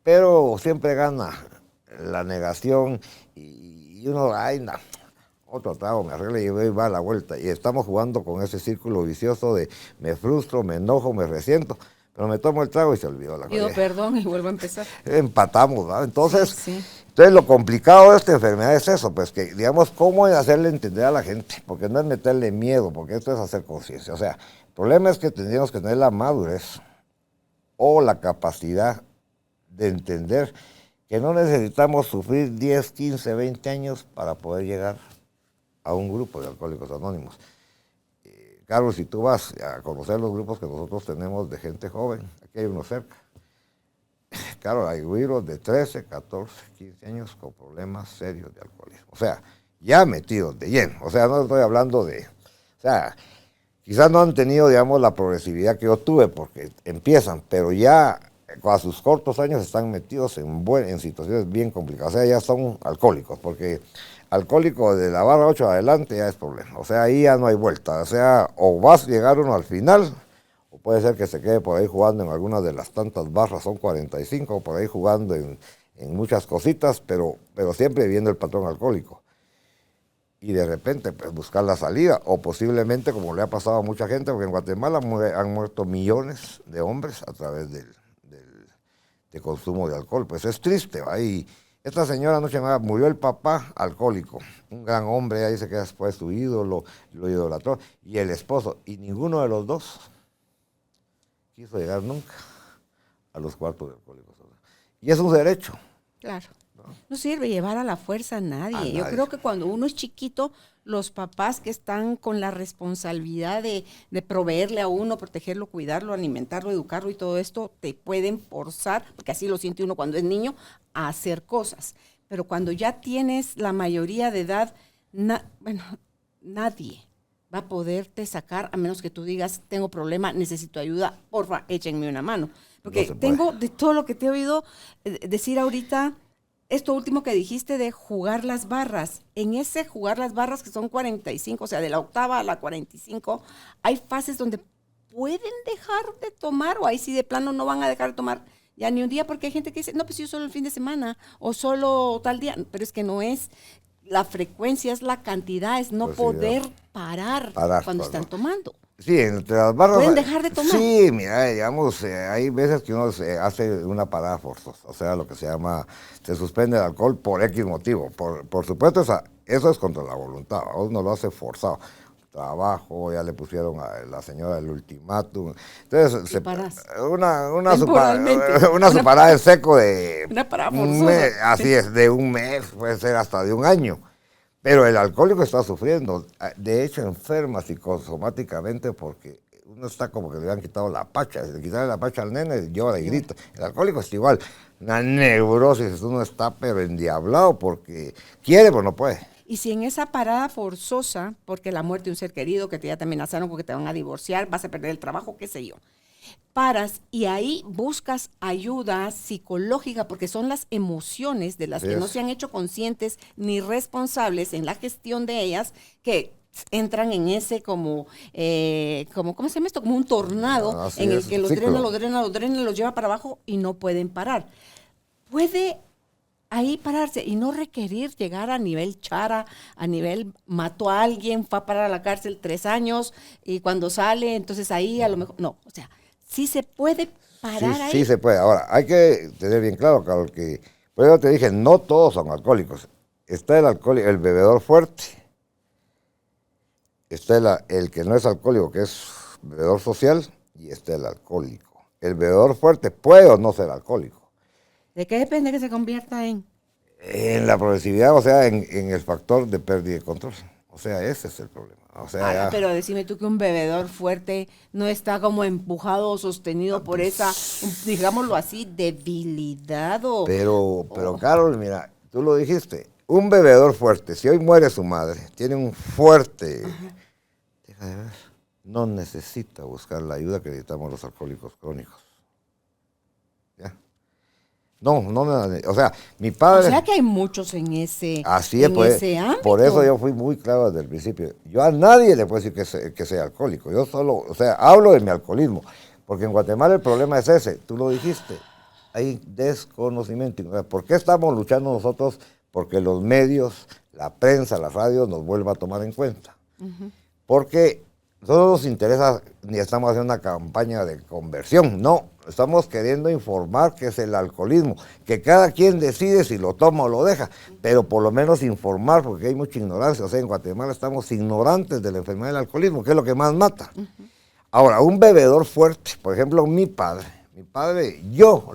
pero siempre gana la negación y uno, otro trago, me arregla y va a la vuelta, y estamos jugando con ese círculo vicioso de me frustro, me enojo, me resiento, pero me tomo el trago y se olvidó la cosa. Pido perdón y vuelvo a empezar. Empatamos, ¿verdad? Entonces... Sí. Entonces, lo complicado de esta enfermedad es eso, pues que, digamos, cómo hacerle entender a la gente, porque no es meterle miedo, porque esto es hacer conciencia. O sea, el problema es que tendríamos que tener la madurez o la capacidad de entender que no necesitamos sufrir 10, 15, 20 años para poder llegar a un grupo de Alcohólicos Anónimos. Carlos, si tú vas a conocer los grupos que nosotros tenemos de gente joven, aquí hay uno cerca. Claro, hay güiros de 13, 14, 15 años con problemas serios de alcoholismo. O sea, ya metidos de lleno. O sea, no estoy hablando de... O sea, quizás no han tenido, digamos, la progresividad que yo tuve porque empiezan, pero ya a sus cortos años están metidos en situaciones bien complicadas. O sea, ya son alcohólicos, porque alcohólico de la barra 8 adelante ya es problema. O sea, ahí ya no hay vuelta. O sea, o vas a llegar uno al final... Puede ser que se quede por ahí jugando en algunas de las tantas barras, son 45, por ahí jugando en muchas cositas, pero siempre viendo el patrón alcohólico. Y de repente pues, buscar la salida, o posiblemente, como le ha pasado a mucha gente, porque en Guatemala han muerto millones de hombres a través del consumo de alcohol. Pues es triste, ¿va? Y esta señora anoche murió el papá alcohólico, un gran hombre, ella dice que después su ídolo, lo idolatró, y el esposo, y ninguno de los dos quiso llegar nunca a los cuartos de alcohólicos. Y es un derecho. Claro. No sirve llevar a la fuerza a nadie. Yo creo que cuando uno es chiquito, los papás que están con la responsabilidad de proveerle a uno, protegerlo, cuidarlo, alimentarlo, educarlo y todo esto, te pueden forzar, porque así lo siente uno cuando es niño, a hacer cosas. Pero cuando ya tienes la mayoría de edad, nadie va a poderte sacar, a menos que tú digas, tengo problema, necesito ayuda, porfa, échenme una mano. Porque tengo, de todo lo que te he oído decir ahorita, esto último que dijiste de jugar las barras, en ese jugar las barras que son 45, o sea, de la octava a la 45, hay fases donde pueden dejar de tomar o ahí sí de plano no van a dejar de tomar ya ni un día, porque hay gente que dice, no, pues yo solo el fin de semana o solo tal día, pero es que no es, la frecuencia es la cantidad, es no Pues poder parar cuando están tomando. Sí, entre las barras. ¿Pueden dejar de tomar? Sí, mira, digamos, hay veces que uno hace una parada forzosa, o sea, lo que se llama, se suspende el alcohol por X motivo. Por supuesto, eso es contra la voluntad, uno lo hace forzado. Trabajo, ya le pusieron a la señora el ultimátum. Entonces, una parada en seco de una parada un mes, forzosa. así es, de un mes, puede ser hasta de un año. Pero el alcohólico está sufriendo, de hecho enferma psicosomáticamente porque uno está como que le han quitado la pacha, si le quitan la pacha al nene, llora y grita. El alcohólico es igual, una neurosis, uno está pero endiablado porque quiere pero no puede. Y si en esa parada forzosa, porque la muerte de un ser querido, que te ya te amenazaron porque te van a divorciar, vas a perder el trabajo, qué sé yo, paras y ahí buscas ayuda psicológica porque son las emociones de las que no se han hecho conscientes ni responsables en la gestión de ellas que entran en ese como ¿cómo se llama esto? Como un tornado en el que los drena, los lleva para abajo y no pueden parar. Puede ahí pararse y no requerir llegar a nivel chara, a nivel mató a alguien, fue a parar a la cárcel 3 años y cuando sale, entonces ahí a lo mejor, no, o sea, sí se puede parar ahí. Sí se puede. Ahora, hay que tener bien claro, Carol, que por eso te dije, no todos son alcohólicos. Está el bebedor fuerte, está el que no es alcohólico, que es bebedor social, y está el alcohólico. El bebedor fuerte puede o no ser alcohólico. ¿De qué depende que se convierta en? En la progresividad, o sea, en el factor de pérdida de control. O sea, ese es el problema. O sea, pero decime tú que un bebedor fuerte no está como empujado o sostenido por esa, digámoslo así, debilidad o... Pero Carol, mira, tú lo dijiste, un bebedor fuerte, si hoy muere su madre, tiene un fuerte... Deja de ver, no necesita buscar la ayuda que necesitamos los alcohólicos crónicos. ¿Ya? No, o sea, mi padre... O sea que hay muchos en ese, así es, ese ámbito. Por eso yo fui muy claro desde el principio. Yo a nadie le puedo decir que sea alcohólico. Yo solo, o sea, hablo de mi alcoholismo. Porque en Guatemala el problema es ese. Tú lo dijiste. Hay desconocimiento. ¿Por qué estamos luchando nosotros? Porque los medios, la prensa, la radio nos vuelva a tomar en cuenta. Porque no nos interesa ni estamos haciendo una campaña de conversión. No. Estamos queriendo informar qué es el alcoholismo, que cada quien decide si lo toma o lo deja, pero por lo menos informar, porque hay mucha ignorancia. O sea, en Guatemala estamos ignorantes de la enfermedad del alcoholismo, que es lo que más mata. Ahora, un bebedor fuerte, por ejemplo, mi padre, yo,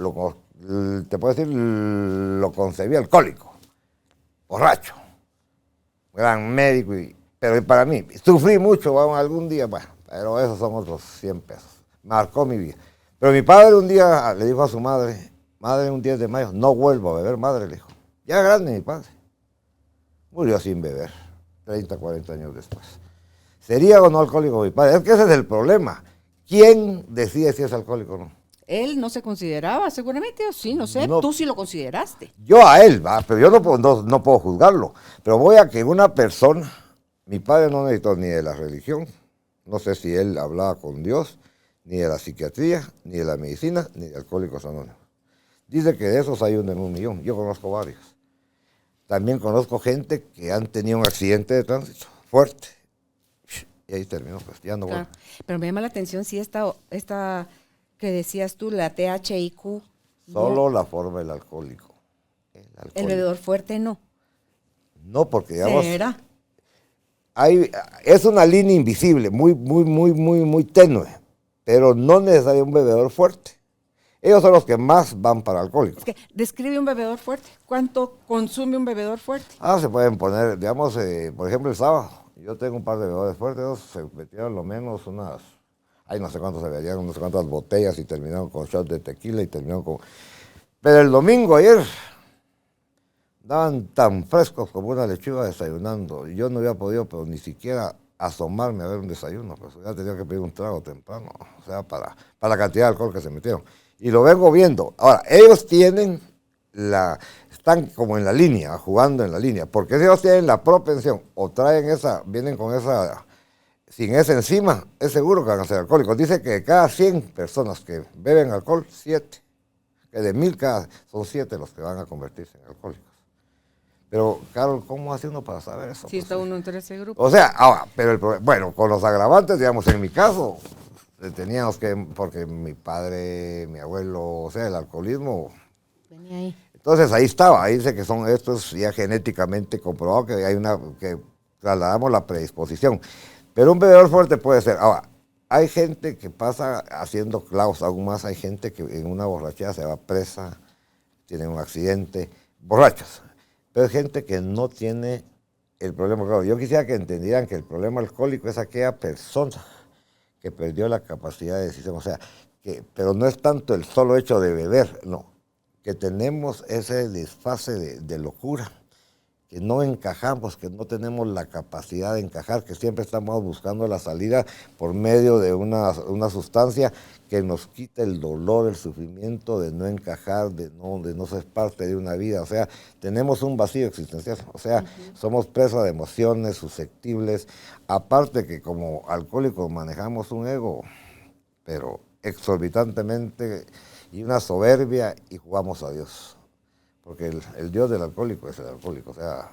te puedo decir, lo concebí alcohólico, borracho, gran médico, pero para mí, sufrí mucho algún día, bueno, pero esos son otros 100 pesos, marcó mi vida. Pero mi padre un día le dijo a su madre, un 10 de mayo, no vuelvo a beber, madre, le dijo. Ya grande mi padre. Murió sin beber, 30, 40 años después. ¿Sería o no alcohólico mi padre? Es que ese es el problema. ¿Quién decide si es alcohólico o no? Él no se consideraba, seguramente, o sí, no sé, tú sí lo consideraste. Yo a él, pero yo no puedo juzgarlo. Pero voy a que una persona, mi padre no necesitó ni de la religión, no sé si él hablaba con Dios, ni de la psiquiatría, ni de la medicina, ni de Alcohólicos Anónimos. Dice que de esos hay 1 en 1.000.000. Yo conozco varios. También conozco gente que han tenido un accidente de tránsito fuerte. Y ahí terminó, pues ya no vuelve. Claro. Pero me llama la atención si esta que decías tú, la THIQ. Solo la forma del alcohólico. El bebedor fuerte no. No, porque digamos... ¿Será? Es una línea invisible, muy tenue. Pero no necesariamente un bebedor fuerte. Ellos son los que más van para alcohólicos. Es que describe un bebedor fuerte. ¿Cuánto consume un bebedor fuerte? Se pueden poner, digamos, por ejemplo, el sábado. Yo tengo un par de bebedores fuertes, ellos se metieron lo menos unas, no sé cuántos se veían, no sé cuántas botellas y terminaron con shots de tequila y terminaron con... Pero el domingo ayer daban tan frescos como una lechuga desayunando. Yo no había podido, pero ni siquiera asomarme a ver un desayuno, pues ya tenía que pedir un trago temprano, o sea, para la cantidad de alcohol que se metieron. Y lo vengo viendo. Ahora, ellos tienen están como en la línea, jugando en la línea, porque si ellos tienen la propensión o vienen con esa, sin esa encima, es seguro que van a ser alcohólicos. Dice que de cada 100 personas que beben alcohol, 7, que de 1000 son 7 los que van a convertirse en alcohólicos. Pero, Carol, ¿cómo hace uno para saber eso? Si está uno entre ese grupo. O sea, ahora, bueno, con los agravantes, digamos, en mi caso, teníamos que, porque mi padre, mi abuelo, o sea, el alcoholismo. Venía ahí. Entonces ahí estaba, ahí dice que esto es ya genéticamente comprobado, que que trasladamos la predisposición. Pero un bebedor fuerte puede ser. Ahora, hay gente que pasa haciendo clavos, aún más hay gente que en una borrachera se va presa, tiene un accidente, borrachos. Pero hay gente que no tiene el problema. Claro, yo quisiera que entendieran que el problema alcohólico es aquella persona que perdió la capacidad de decisión. O sea, pero no es tanto el solo hecho de beber, no. Que tenemos ese desfase de locura, que no encajamos, que no tenemos la capacidad de encajar, que siempre estamos buscando la salida por medio de una sustancia que nos quita el dolor, el sufrimiento de no encajar, de no ser parte de una vida. O sea, tenemos un vacío existencial. O sea, somos presa de emociones, susceptibles. Aparte que como alcohólicos manejamos un ego, pero exorbitantemente, y una soberbia, y jugamos a Dios. Porque el Dios del alcohólico es el alcohólico, o sea,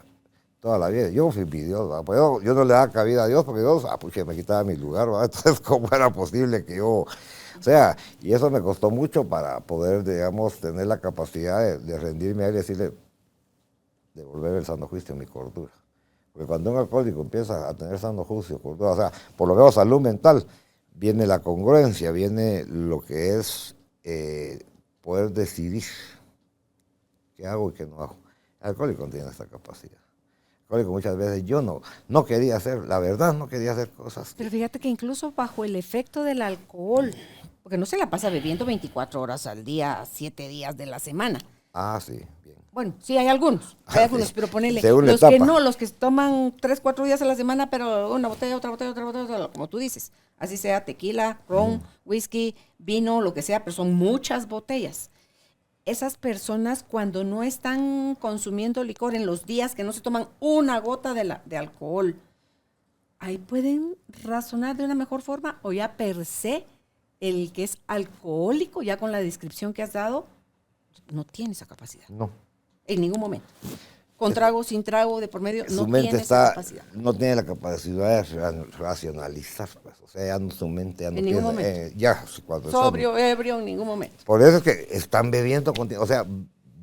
toda la vida. Yo fui mi Dios, ¿verdad? Pues yo no le daba cabida a Dios, porque Dios, me quitaba mi lugar, ¿verdad? Entonces, ¿cómo era posible que yo...? O sea, y eso me costó mucho para poder, digamos, tener la capacidad de rendirme a él y decirle, devolver el sano juicio, mi cordura. Porque cuando un alcohólico empieza a tener sano juicio, cordura, o sea, por lo menos salud mental, viene la congruencia, viene lo que es poder decidir qué hago y qué no hago. El alcohólico tiene esta capacidad. El alcohólico muchas veces yo no quería hacer, la verdad no quería hacer cosas. Pero fíjate que incluso bajo el efecto del alcohol, porque no se la pasa bebiendo 24 horas al día, 7 días de la semana. Ah, sí, bien. Bueno, sí, hay algunos, pero ponele, según los la que etapa. no, los que toman 3, 4 días a la semana, pero una botella, otra botella, otra botella, como tú dices, así sea tequila, ron, whisky, vino, lo que sea, pero son muchas botellas. Esas personas cuando no están consumiendo licor en los días que no se toman una gota de alcohol, ahí pueden razonar de una mejor forma, o ya per se, el que es alcohólico, ya con la descripción que has dado, no tiene esa capacidad. No. En ningún momento. Con trago, sin trago, de por medio, Su no mente tiene esa capacidad. no tiene la capacidad de racionalizar, pues. O sea, su mente ya no En tiene. ningún momento. Cuando Sobrio, ebrio, en ningún momento. por eso es que están bebiendo continuamente. O sea,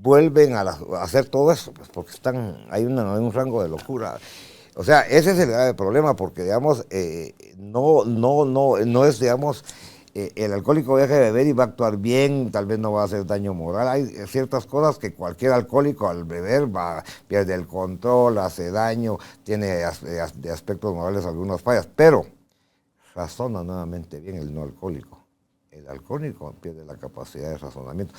vuelven a hacer todo eso, pues, porque hay un rango de locura. O sea, ese es el grave problema, porque, digamos, no es, digamos, el alcohólico deja de beber y va a actuar bien, tal vez no va a hacer daño moral. Hay ciertas cosas que cualquier alcohólico al beber pierde el control, hace daño, tiene de aspectos morales algunas fallas, pero razona nuevamente bien el no alcohólico. El alcohólico pierde la capacidad de razonamiento.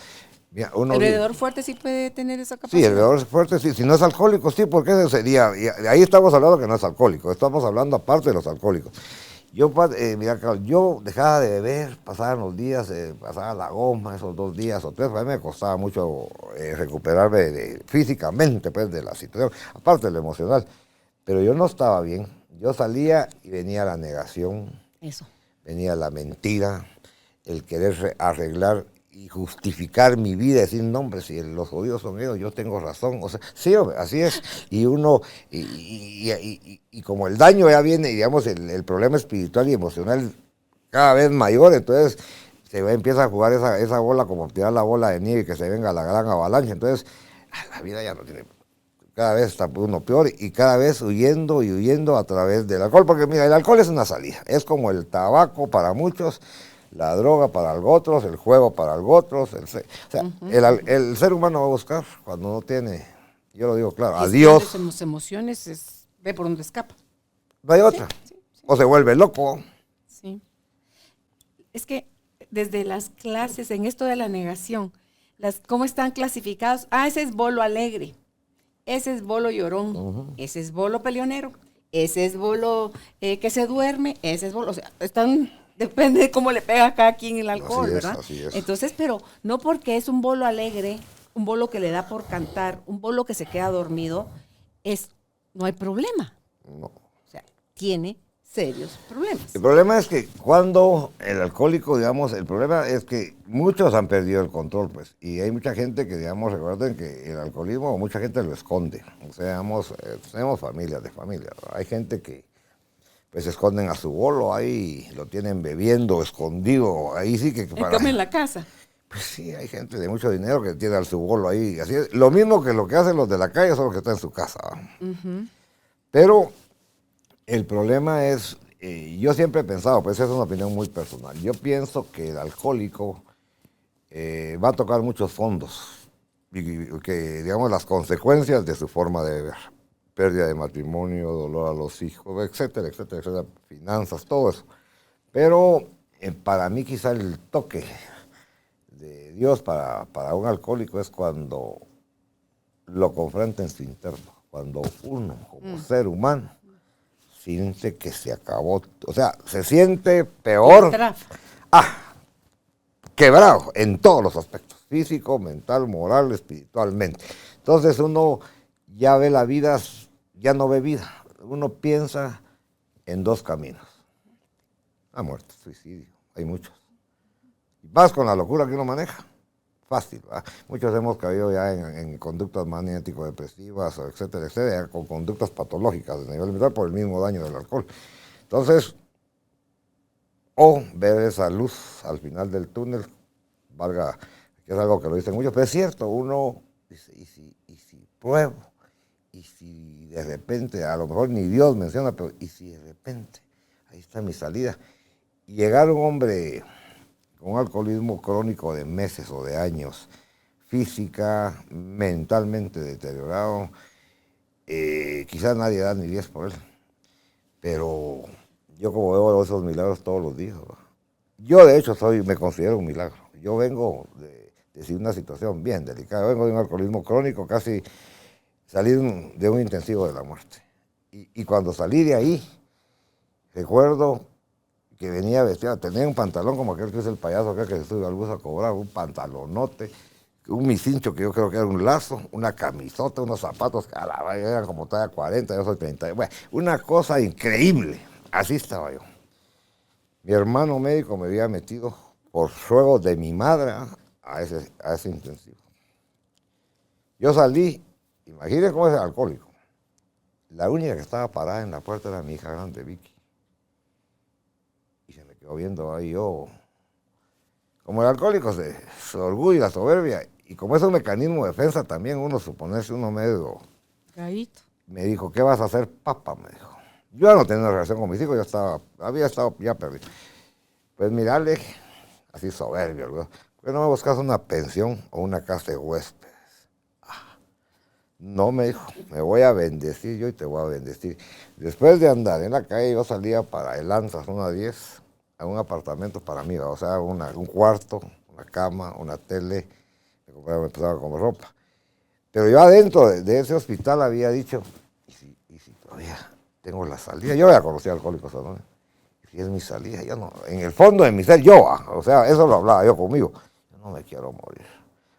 Mira, ¿El bebedor fuerte sí puede tener esa capacidad? Sí, el bebedor fuerte sí. Si no es alcohólico, sí, porque ese sería... Y ahí estamos hablando que no es alcohólico. Estamos hablando aparte de los alcohólicos. Mira, Carlos, yo dejaba de beber, pasaban los días, pasaba la goma, esos 2 días o 3, a mí me costaba mucho recuperarme físicamente, pues, de la situación, aparte de lo emocional. Pero yo no estaba bien. Yo salía y venía la negación. Eso. Venía la mentira, el querer arreglar y justificar mi vida, decir, no, hombre, si los jodidos son ellos, yo tengo razón. O sea, sí, hombre, así es. Y uno, y como el daño ya viene, digamos, el problema espiritual y emocional cada vez mayor, entonces empieza a jugar esa bola, como tirar la bola de nieve y que se venga la gran avalancha. Entonces, la vida ya no tiene... Cada vez está uno peor y cada vez huyendo y huyendo a través del alcohol, porque mira, el alcohol es una salida, es como el tabaco para muchos, la droga para algo otros, el juego para algo otros, el ser humano va a buscar cuando no tiene, yo lo digo claro, a Dios. Sus emociones ve por donde escapa. No hay otra, sí. O se vuelve loco. Sí. Es que desde las clases, en esto de la negación, ¿cómo están clasificados? Ese es bolo alegre. Ese es bolo llorón, ese es bolo peleonero, ese es bolo que se duerme, ese es bolo, o sea, depende de cómo le pega a cada quien el alcohol, así es, ¿verdad? Así es. Entonces, pero no porque es un bolo alegre, un bolo que le da por cantar, un bolo que se queda dormido, no hay problema. No. O sea, tiene serios problemas. El problema es que cuando el alcohólico, digamos, el problema es que muchos han perdido el control, pues, y hay mucha gente que, digamos, recuerden que el alcoholismo, mucha gente lo esconde. O sea, tenemos familias de familias, ¿no? Hay gente que, pues, esconden a su bolo, ahí lo tienen bebiendo, escondido, ahí sí que... Come en la casa. Pues sí, hay gente de mucho dinero que tiene al su bolo ahí, así es. Lo mismo que lo que hacen los de la calle, solo que está en su casa. Pero el problema es, yo siempre he pensado, pues esa es una opinión muy personal, yo pienso que el alcohólico va a tocar muchos fondos, y que, digamos, las consecuencias de su forma de beber, pérdida de matrimonio, dolor a los hijos, etcétera, etcétera, etcétera, finanzas, todo eso. Pero para mí quizá el toque de Dios para un alcohólico es cuando lo confronta en su interno, cuando uno como ser humano siente que se acabó, o sea, se siente peor, quebrado en todos los aspectos, físico, mental, moral, espiritualmente. Entonces uno ya ve la vida, ya no ve vida, uno piensa en dos caminos, la muerte, suicidio, hay muchos. Vas con la locura que uno maneja, fácil, ¿verdad? Muchos hemos caído ya en conductas magnético-depresivas, etcétera, etcétera, con conductas patológicas de nivel mental por el mismo daño del alcohol. Entonces, o ver esa luz al final del túnel, valga, que es algo que lo dicen muchos, pero es cierto, uno dice, ¿y si pruebo? ¿Y si de repente, a lo mejor ni Dios menciona, pero ¿y si de repente? Ahí está mi salida. Y llegar un hombre con un alcoholismo crónico de meses o de años, física, mentalmente deteriorado, quizás nadie da ni 10 por él, pero yo como veo esos milagros todos los días, ¿verdad? Yo de hecho me considero un milagro. Yo vengo de una situación bien delicada, vengo de un alcoholismo crónico, casi salí de un intensivo de la muerte. Y cuando salí de ahí, recuerdo que venía vestido, tenía un pantalón como aquel que es el payaso aquel que se sube al bus a cobrar, un pantalonote, un micincho que yo creo que era un lazo, una camisota, unos zapatos que eran como talla 40, yo soy 30, bueno, una cosa increíble, así estaba yo. Mi hermano médico me había metido por ruego de mi madre a ese intensivo. Yo salí, imagínense cómo es el alcohólico, la única que estaba parada en la puerta era mi hija grande, Vicky. Y se me quedó viendo ahí yo. Como el alcohólico se orgullo y la soberbia, y como es un mecanismo de defensa también, uno suponerse uno medio... Gaito. Me dijo, ¿qué vas a hacer, papá? Me dijo. Yo ya no tenía una relación con mis hijos, había estado ya perdido. Pues mirarle, así soberbio, ¿verdad? ¿Por qué no me buscas una pensión o una casa de huéspedes? No, me dijo, me voy a bendecir yo y te voy a bendecir. Después de andar en la calle, yo salía para el Anza, zona 10, a un apartamento para mí, o sea, un cuarto, una cama, una tele, me empezaba a comer ropa. Pero yo adentro de ese hospital había dicho, ¿y si todavía tengo la salida? Yo ya conocía Alcohólicos Anónimos. ¿Y si es mi salida? Yo no, en el fondo de mi ser, o sea, eso lo hablaba yo conmigo. Yo no me quiero morir.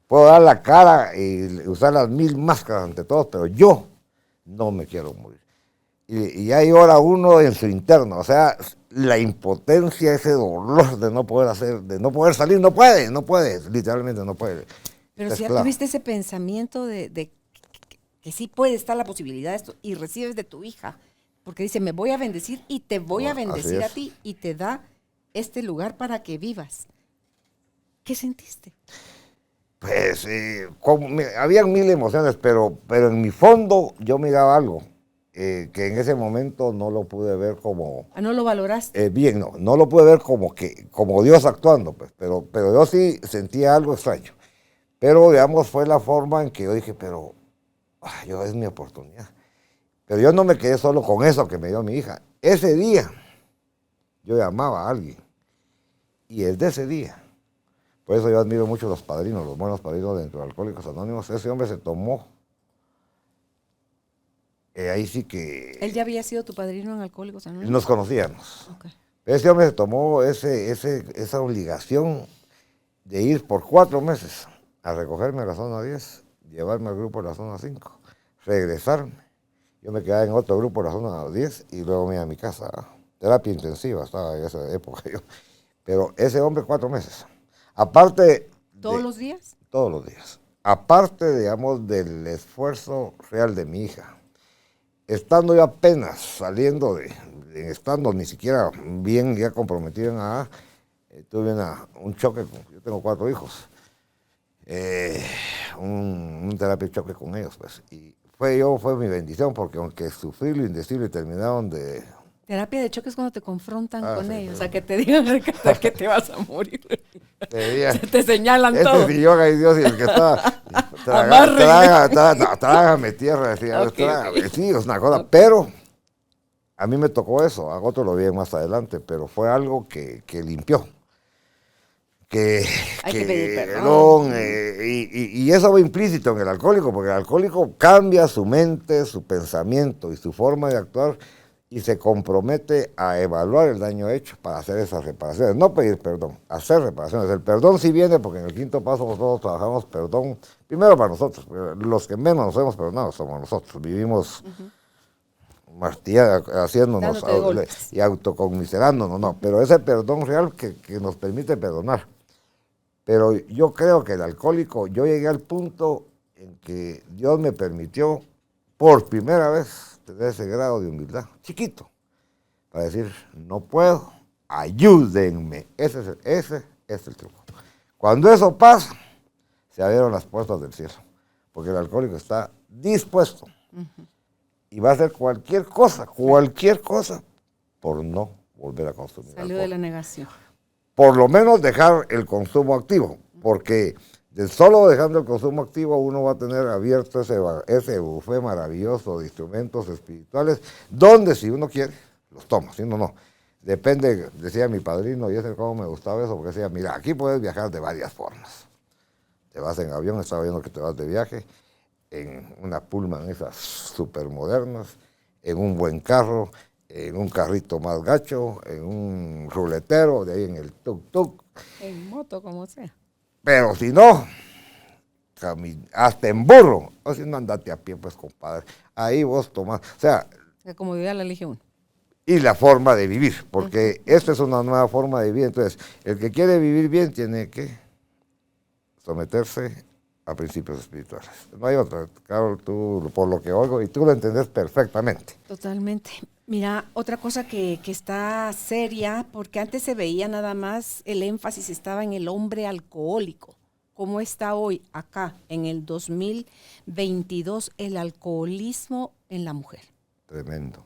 Puedo dar la cara y usar las 1000 máscaras ante todos, pero yo no me quiero morir. Y hay ahora uno en su interno, o sea, la impotencia, ese dolor de no poder hacer, de no poder salir, no puede, literalmente no puede. Pero si ya tuviste ese pensamiento de que sí puede estar la posibilidad de esto y recibes de tu hija, porque dice, me voy a bendecir y te voy a bendecir a ti y te da este lugar para que vivas. ¿Qué sentiste? Pues habían 1000 emociones, pero en mi fondo yo miraba algo que en ese momento no lo pude ver como... ¿No lo valoraste? Bien, no lo pude ver como Dios actuando, pues, pero yo sí sentía algo extraño. Pero, digamos, fue la forma en que yo dije, es mi oportunidad. Pero yo no me quedé solo con eso que me dio mi hija. Ese día yo llamaba a alguien y desde ese día, por eso yo admiro mucho a los padrinos, los buenos padrinos dentro de Alcohólicos Anónimos. Ese hombre se tomó, ahí sí que... ¿Él ya había sido tu padrino en Alcohólicos Anónimos? Nos conocíamos. Okay. Ese hombre se tomó esa obligación de ir por 4 meses a recogerme a la zona 10, llevarme al grupo de la zona 5, regresarme. Yo me quedaba en otro grupo de la zona 10 y luego me iba a mi casa. Terapia intensiva estaba en esa época yo. Pero ese hombre 4 meses. Aparte... ¿Todos los días? Todos los días. Aparte, digamos, del esfuerzo real de mi hija. Estando yo apenas saliendo estando ni siquiera bien ya comprometido en AA, tuve un choque, yo tengo 4 hijos, un terapia de choque con ellos, pues. Y fue mi bendición, porque aunque sufrí lo indecible y terminaron de... Terapia de choque es cuando te confrontan con sí, ellos, o sea, que te digan que te vas a morir. Te señalan este todo. Sillón, ay Dios, y el que está... Trágame tierra, decía, trágame. Sí, es una cosa, pero a mí me tocó eso, a otro lo vi más adelante, pero fue algo que limpió. Hay que pedir perdón. Y eso va implícito en el alcohólico, porque el alcohólico cambia su mente, su pensamiento y su forma de actuar y se compromete a evaluar el daño hecho para hacer esas reparaciones. No pedir perdón, hacer reparaciones. El perdón sí viene porque en el 5º paso nosotros trabajamos perdón, primero para nosotros, los que menos nos hemos perdonado somos nosotros. Vivimos haciéndonos y autoconmiserándonos, no, pero ese perdón real que nos permite perdonar. Pero yo creo que el alcohólico, yo llegué al punto en que Dios me permitió por primera vez tener ese grado de humildad, chiquito, para decir, no puedo, ayúdenme. Ese es el truco. Cuando eso pasa, se abrieron las puertas del cielo, porque el alcohólico está dispuesto y va a hacer cualquier cosa, por no volver a consumir Salió alcohol. de la negación. Por lo menos dejar el consumo activo, porque de solo dejando el consumo activo uno va a tener abierto ese buffet maravilloso de instrumentos espirituales, donde si uno quiere, los toma, si uno no. Depende, decía mi padrino, y ese cómo me gustaba eso, porque decía, mira, aquí puedes viajar de varias formas. Te vas en avión, estaba viendo que te vas de viaje, en una Pullman esas súper modernas, en un buen carro, en un carrito más gacho, en un ruletero, de ahí en el tuk-tuk. En moto, como sea. Pero si no, hasta en burro, o si no andate a pie, pues compadre, ahí vos tomás, o sea... La comodidad la elige uno. Y la forma de vivir, porque esta es una nueva forma de vivir, entonces, el que quiere vivir bien tiene que someterse a principios espirituales. No hay otra, Carol, tú, por lo que oigo, y tú lo entendés perfectamente. Totalmente. Mira, otra cosa que está seria, porque antes se veía nada más, el énfasis estaba en el hombre alcohólico. ¿Cómo está hoy, acá, en el 2022, el alcoholismo en la mujer? Tremendo.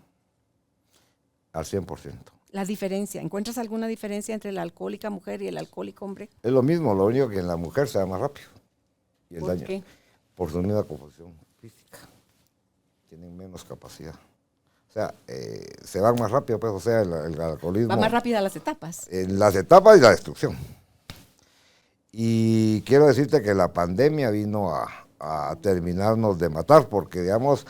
Al 100%. La diferencia, ¿encuentras alguna diferencia entre la alcohólica mujer y el alcohólico hombre? Es lo mismo, lo único que en la mujer se da más rápido. Y el ¿Por daño, qué? por su misma composición física. Tienen menos capacidad. O sea, se van más rápido, pues, o sea, el alcoholismo... Va más rápida las etapas. En las etapas y la destrucción. Y quiero decirte que la pandemia vino a terminarnos de matar, porque, digamos,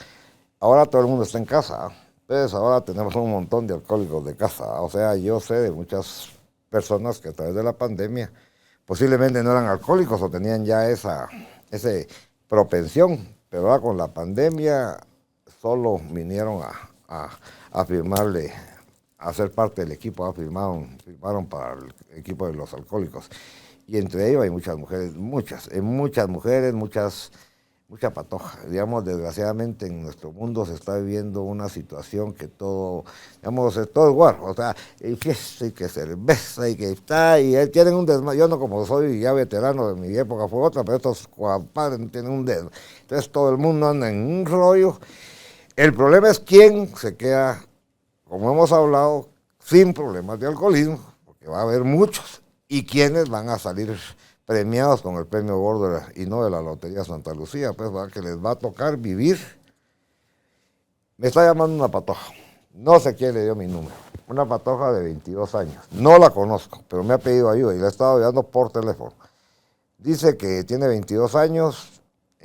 ahora todo el mundo está en casa. Entonces, ahora tenemos un montón de alcohólicos de casa. O sea, yo sé de muchas personas que a través de la pandemia posiblemente no eran alcohólicos o tenían ya esa propensión, pero ahora con la pandemia solo vinieron a firmarle, a ser parte del equipo, firmaron para el equipo de los alcohólicos. Y entre ellos hay muchas mujeres, mucha patoja. Digamos, desgraciadamente en nuestro mundo se está viviendo una situación que todo, digamos, todo es guarro. O sea, hay fiesta y que cerveza y que está, y tienen un desmadre. Yo no, como soy ya veterano, de mi época fue otra, pero estos padres tienen un desmadre. Entonces todo el mundo anda en un rollo. El problema es quién se queda, como hemos hablado, sin problemas de alcoholismo, porque va a haber muchos, y quiénes van a salir premiados con el premio gordo y no de la Lotería Santa Lucía, pues, ¿verdad? Que les va a tocar vivir. Me está llamando una patoja, no sé quién le dio mi número, una patoja de 22 años, no la conozco, pero me ha pedido ayuda y la he estado ayudando por teléfono. Dice que tiene 22 años,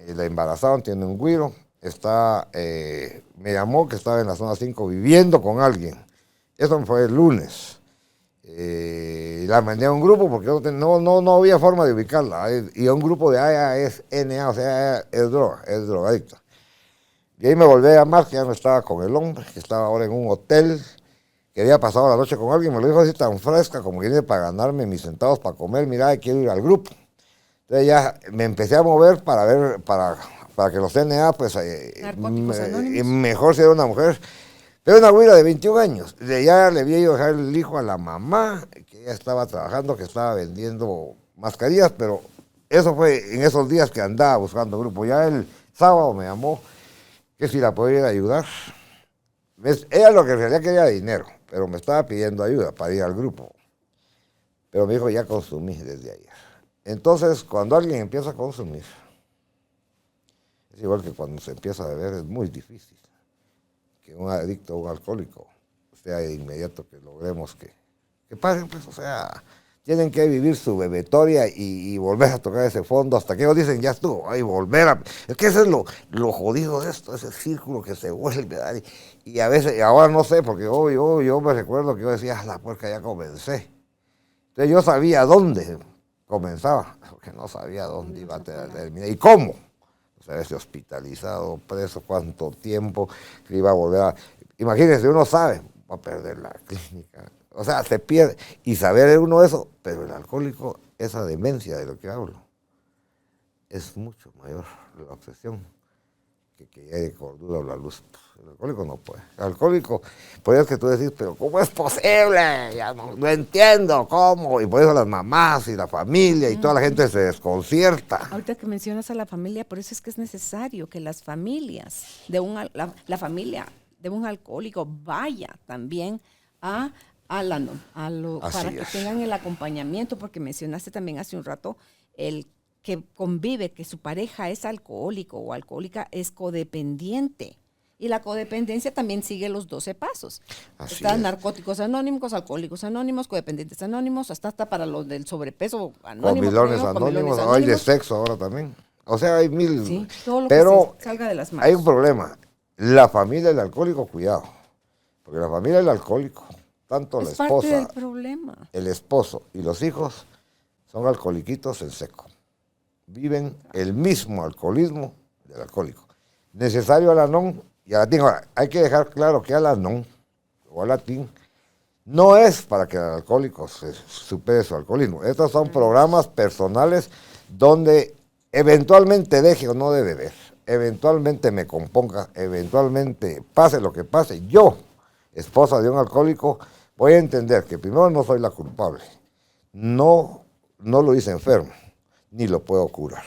la embarazaron, tiene un güiro, me llamó que estaba en la zona 5 viviendo con alguien, eso fue el lunes. La mandé a un grupo porque no había forma de ubicarla. Y a un grupo de ASNA, o sea, es drogadicta. Y ahí me volví a llamar, que ya no estaba con el hombre, que estaba ahora en un hotel, que había pasado la noche con alguien, me lo dijo así tan fresca como que viene para ganarme mis centavos para comer, mira, quiero ir al grupo. Entonces ya me empecé a mover para que los CNA, pues, mejor si era una mujer. Pero una güira de 21 años, ya le había ido a dejar el hijo a la mamá, que ella estaba trabajando, que estaba vendiendo mascarillas, pero eso fue en esos días que andaba buscando grupo. Ya el sábado me llamó, que si la podía ir a ayudar. Ella lo que en realidad quería dinero, pero me estaba pidiendo ayuda para ir al grupo. Pero me dijo, ya consumí desde ayer. Entonces, cuando alguien empieza a consumir, es igual que cuando se empieza a beber, es muy difícil que un adicto o un alcohólico sea de inmediato que logremos que paguen, pues, o sea, tienen que vivir su bebetoria y volver a tocar ese fondo hasta que ellos dicen, ya estuvo, y volver a... Es que eso es lo jodido de esto, ese círculo que se vuelve, ¿verdad? Y a veces, ahora no sé, porque yo me recuerdo que yo decía, la puerca, ya comencé. Entonces yo sabía dónde comenzaba, porque no sabía dónde iba a terminar y cómo. O sea, ese hospitalizado, preso, cuánto tiempo, que iba a volver a... Imagínense, uno sabe, va a perder la clínica. O sea, se pierde. Y saber uno eso, pero el alcohólico, esa demencia de lo que hablo, es mucho mayor la obsesión que llegue cordura o la luz. El alcohólico no puede. El alcohólico, por eso que tú decís, pero ¿cómo es posible? Ya no entiendo cómo. Y por eso las mamás y la familia y toda la gente se desconcierta. Ahorita que mencionas a la familia, por eso es que es necesario que las familias, la familia de un alcohólico vaya también para que tengan el acompañamiento, porque mencionaste también hace un rato el que convive, que su pareja es alcohólico o alcohólica, es codependiente. Y la codependencia también sigue los 12 pasos. Están narcóticos anónimos, alcohólicos anónimos, codependientes anónimos, hasta para los del sobrepeso anónimos. Comilones anónimos, hay de sexo ahora también. O sea, hay mil... Sí, todo lo pero que salga de las manos. Hay un problema. La familia del alcohólico, cuidado. Porque la familia del alcohólico, tanto la esposa, parte del problema. El esposo y los hijos, son alcoholiquitos en seco. Viven el mismo alcoholismo del alcohólico. Necesario al anón y al latín. Ahora, hay que dejar claro que al anón o al latín no es para que el alcohólico se supere su alcoholismo. Estos son programas personales donde eventualmente deje o no de beber, eventualmente me componga, eventualmente pase lo que pase. Yo, esposa de un alcohólico, voy a entender que primero no soy la culpable, no lo hice enfermo, ni lo puedo curar.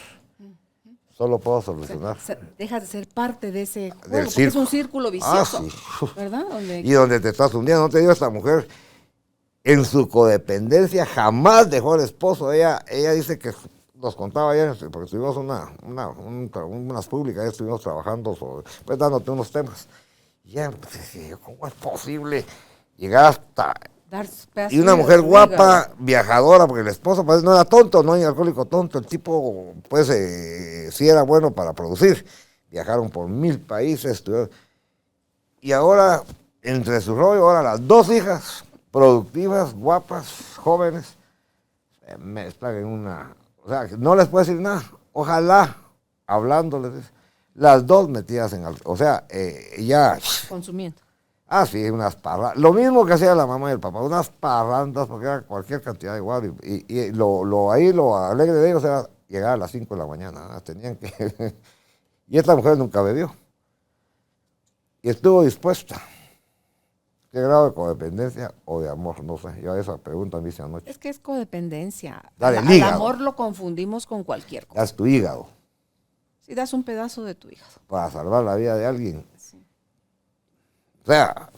Solo puedo solucionar. Dejas de ser parte de ese juego, porque es un círculo vicioso, sí. ¿verdad? Y donde te estás hundiendo, no te digo, esta mujer, en su codependencia, jamás dejó al esposo. Ella dice que nos contaba ayer, porque tuvimos unas públicas, estuvimos trabajando pues dándote unos temas. Y ya, ¿cómo es posible llegar hasta... Y una mujer guapa, viajadora, porque el esposo pues, no era tonto, no era alcohólico tonto, el tipo pues sí era bueno para producir. Viajaron por 1000 países, y ahora, entre su rollo, ahora las 2 hijas, productivas, guapas, jóvenes, están en una... O sea, no les puedo decir nada, ojalá, hablándoles, las 2 metidas en alcohol, o sea, ya... Consumiendo. Ah, sí, unas parrandas. Lo mismo que hacía la mamá y el papá, unas parrandas, porque era cualquier cantidad igual. Y lo alegre de ellos era llegar a las 5 de la mañana, ¿no? Tenían que... Y esta mujer nunca bebió. Y estuvo dispuesta. ¿Qué grado de codependencia o de amor? No sé, yo esa pregunta me hice anoche. Es que es codependencia. El amor lo confundimos con cualquier cosa. Das tu hígado. Si das un pedazo de tu hígado. Para salvar la vida de alguien. Sí. O sea,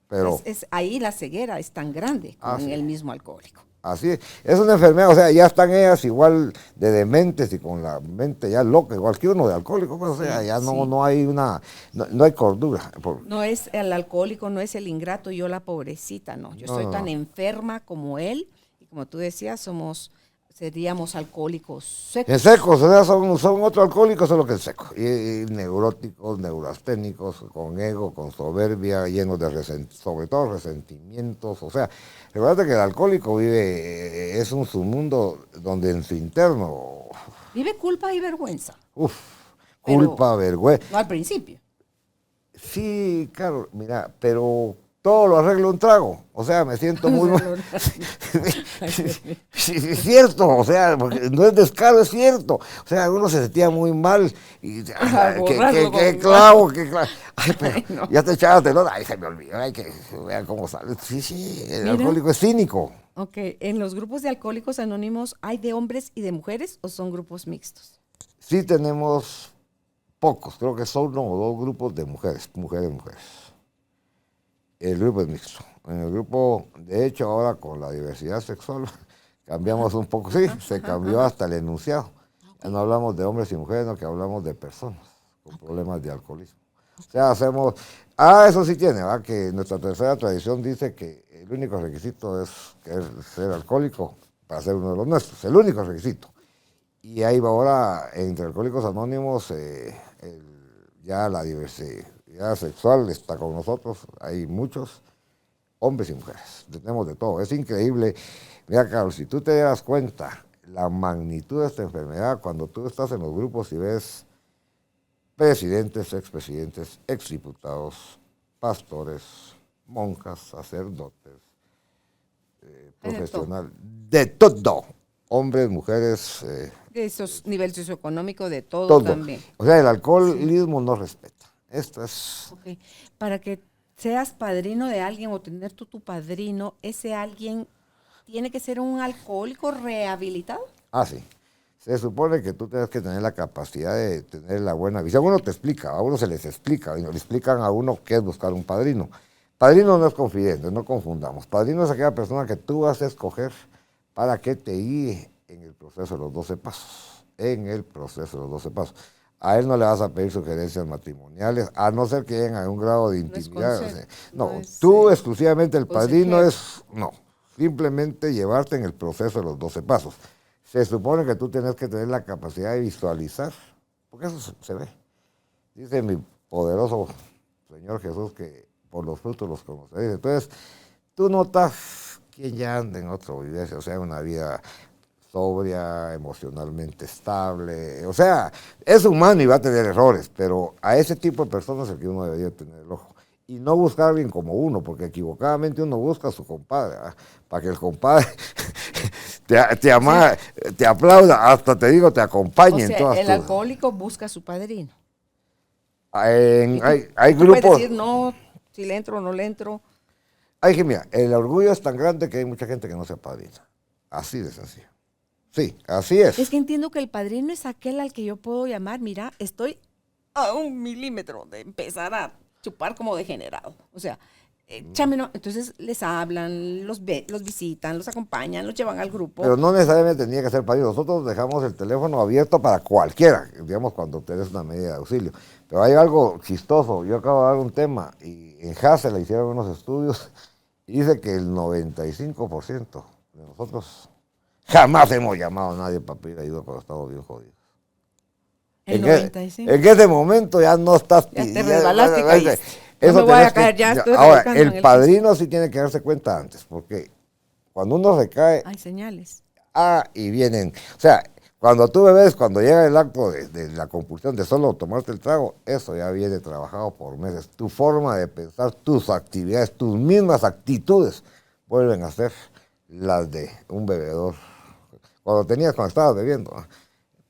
pero... Ahí la ceguera es tan grande como en sí. el mismo alcohólico. Así es una enfermedad, o sea, ya están ellas igual de dementes y con la mente ya loca, igual que uno de alcohólico, pues, o sea, ya no hay no hay cordura. No es el alcohólico, no es el ingrato, yo la pobrecita, no. Yo estoy tan enferma como él, y como tú decías, seríamos alcohólicos secos. En secos, o sea, son otros alcohólicos, solo que el seco. Y neuróticos, neurasténicos, con ego, con soberbia, llenos de sobre todo resentimientos. O sea, recuerda que el alcohólico vive, es un submundo donde en su interno... Vive culpa y vergüenza. Culpa, vergüenza. No al principio. Sí, claro, mira, pero todo lo arreglo un trago. O sea, me siento muy mal. Sí, es cierto, o sea, porque no es descaro, es cierto. O sea, uno se sentía muy mal y qué clavo. Ay, pero no. Ya te echabas de lodo. Ay, se me olvidó, ay, que vean cómo sale. Sí, el alcohólico es cínico. Ok, ¿en los grupos de alcohólicos anónimos hay de hombres y de mujeres o son grupos mixtos? Sí tenemos pocos, creo que son 1 o 2 grupos de mujeres. El grupo es mixto. En el grupo, de hecho, ahora con la diversidad sexual, cambiamos un poco, sí, se cambió hasta el enunciado. Ya no hablamos de hombres y mujeres, sino que hablamos de personas con problemas de alcoholismo. O sea, hacemos... eso sí tiene, ¿verdad? Que nuestra tercera tradición dice que el único requisito es ser alcohólico para ser uno de los nuestros, el único requisito. Y ahí va ahora, entre Alcohólicos Anónimos, ya la diversidad sexual está con nosotros, hay muchos hombres y mujeres, tenemos de todo, es increíble. Mira, Carlos, si tú te das cuenta la magnitud de esta enfermedad, cuando tú estás en los grupos y ves presidentes, expresidentes, exdiputados, pastores, monjas, sacerdotes, profesionales, de todo, hombres, mujeres... de nivel socioeconómico, de todo también. O sea, el alcoholismo no respeta. Esto es... Okay. Para que seas padrino de alguien o tener tú tu padrino, ese alguien tiene que ser un alcohólico rehabilitado. Sí. Se supone que tú tienes que tener la capacidad de tener la buena visión. Uno te explica, a uno se les explica, y le explican a uno qué es buscar un padrino. Padrino no es confidente, no confundamos. Padrino es aquella persona que tú vas a escoger para que te guíe en el proceso de los 12 pasos. A él no le vas a pedir sugerencias matrimoniales, a no ser que lleguen a un grado de intimidad. Tú exclusivamente el padrino es, simplemente llevarte en el proceso de los 12 pasos. Se supone que tú tienes que tener la capacidad de visualizar, porque eso se ve. Dice mi poderoso Señor Jesús que por los frutos los conoceréis. Entonces, tú notas que ya anda en otro vida, o sea, una vida sobria, emocionalmente estable, o sea, es humano y va a tener errores, pero a ese tipo de personas es el que uno debería tener el ojo. Y no buscar a alguien como uno, porque equivocadamente uno busca a su compadre, ¿verdad? Para que el compadre te aplauda, hasta te digo, te acompañe en todas el alcohólico busca a su padrino. Hay grupos... Puedes decir, no, si le entro o no le entro. Mira, el orgullo es tan grande que hay mucha gente que no se apadrina. Así de sencillo. Sí, así es. Es que entiendo que el padrino es aquel al que yo puedo llamar, mira, estoy a 1 milímetro de empezar a chupar como degenerado. O sea, chámeno. Entonces les hablan, los visitan, los acompañan, los llevan al grupo. Pero no necesariamente tenía que ser padrino. Nosotros dejamos el teléfono abierto para cualquiera, digamos, cuando tenés una medida de auxilio. Pero hay algo chistoso. Yo acabo de dar un tema y en Hassel le hicieron unos estudios y dice que el 95% de nosotros jamás hemos llamado a nadie para pedir ayuda cuando estamos bien jodidos. El 95%. En ese momento ya no estás... Ya te resbalaste y caíste. Eso no me voy a caer, ya estoy ahora, el padrino sí tiene que darse cuenta antes, porque cuando uno se cae... Hay señales. Y vienen... O sea, cuando tú bebes, cuando llega el acto de la compulsión de solo tomarte el trago, eso ya viene trabajado por meses. Tu forma de pensar, tus actividades, tus mismas actitudes vuelven a ser las de un bebedor. Cuando estabas bebiendo,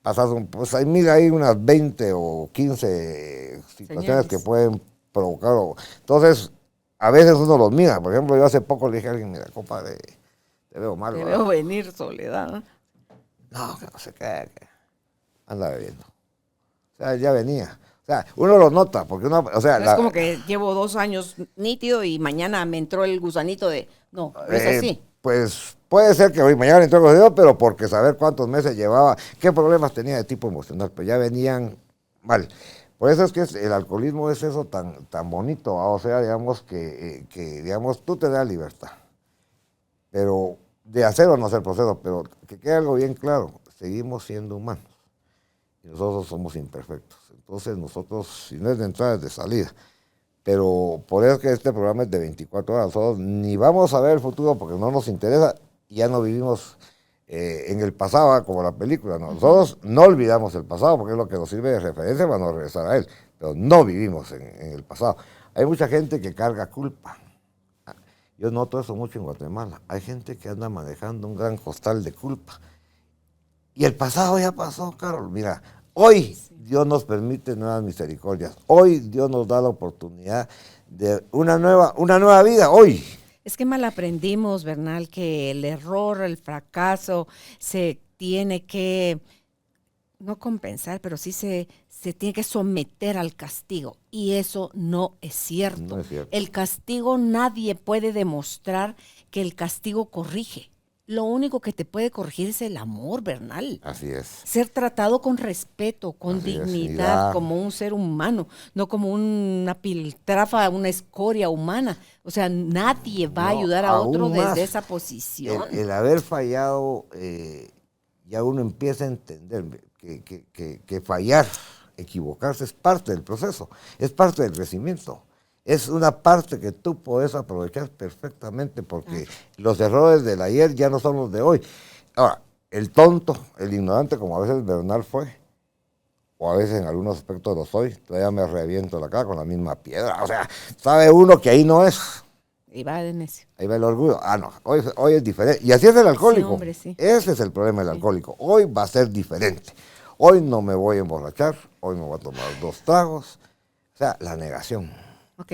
pasas pues hay unas 20 o 15 situaciones señales que pueden provocar. Entonces, a veces uno los mira. Por ejemplo, yo hace poco le dije a alguien, mira, compadre, te veo mal. Te veo venir, Soledad. No, que no sé qué, anda bebiendo. O sea, ya venía. O sea, uno lo nota, porque uno, o sea... Es como que llevo 2 años nítido y mañana me entró el gusanito de... No, es así. Pues puede ser que hoy mañana entró el gusanito, pero porque saber cuántos meses llevaba, qué problemas tenía de tipo emocional, pues ya venían mal. Por eso es que el alcoholismo es eso tan bonito, o sea, digamos que digamos, tú te das libertad, pero de hacer o no hacer proceso, pero que quede algo bien claro, seguimos siendo humanos y nosotros somos imperfectos. Entonces nosotros, si no es de entrada, es de salida. Pero por eso que este programa es de 24 horas, nosotros ni vamos a ver el futuro porque no nos interesa, y ya no vivimos en el pasado como la película. ¿No? Nosotros no olvidamos el pasado porque es lo que nos sirve de referencia para no regresar a él, pero no vivimos en el pasado. Hay mucha gente que carga culpa. Yo noto eso mucho en Guatemala. Hay gente que anda manejando un gran costal de culpa. Y el pasado ya pasó, Carol. Mira, hoy Dios nos permite nuevas misericordias. Hoy Dios nos da la oportunidad de una nueva vida, hoy. Es que mal aprendimos, Bernal, que el error, el fracaso se tiene que, no compensar, pero sí se tiene que someter al castigo. Y eso no es cierto. No es cierto. El castigo, nadie puede demostrar que el castigo corrige. Lo único que te puede corregir es el amor, Bernal. Así es. Ser tratado con respeto, con dignidad, como un ser humano, no como una piltrafa, una escoria humana. O sea, nadie va a ayudar a otro desde esa posición. El haber fallado, ya uno empieza a entender que fallar, equivocarse es parte del proceso, es parte del crecimiento. Es una parte que tú puedes aprovechar perfectamente porque los errores del ayer ya no son los de hoy. Ahora, el tonto, el ignorante, como a veces Bernal fue, o a veces en algunos aspectos lo soy, todavía me reviento la cara con la misma piedra. O sea, sabe uno que ahí no es. Y va de necio. Ahí va el orgullo. Ah, no, hoy es diferente. Y así es el alcohólico. Sí, hombre, sí. Ese es el problema del alcohólico. Hoy va a ser diferente. Hoy no me voy a emborrachar, hoy me voy a tomar 2 tragos. O sea, la negación. Ok.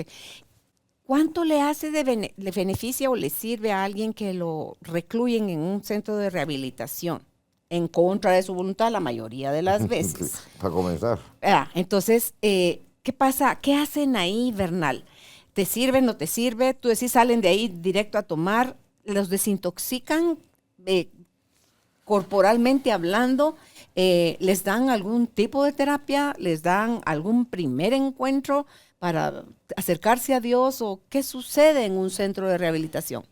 ¿Cuánto le hace le beneficia o le sirve a alguien que lo recluyen en un centro de rehabilitación en contra de su voluntad la mayoría de las veces? Para comenzar. Entonces, ¿qué pasa? ¿Qué hacen ahí, Bernal? ¿Te sirve, no te sirve? Tú decís, salen de ahí directo a tomar, los desintoxican corporalmente hablando, les dan algún tipo de terapia, les dan algún primer encuentro para acercarse a Dios, o qué sucede en un centro de rehabilitación.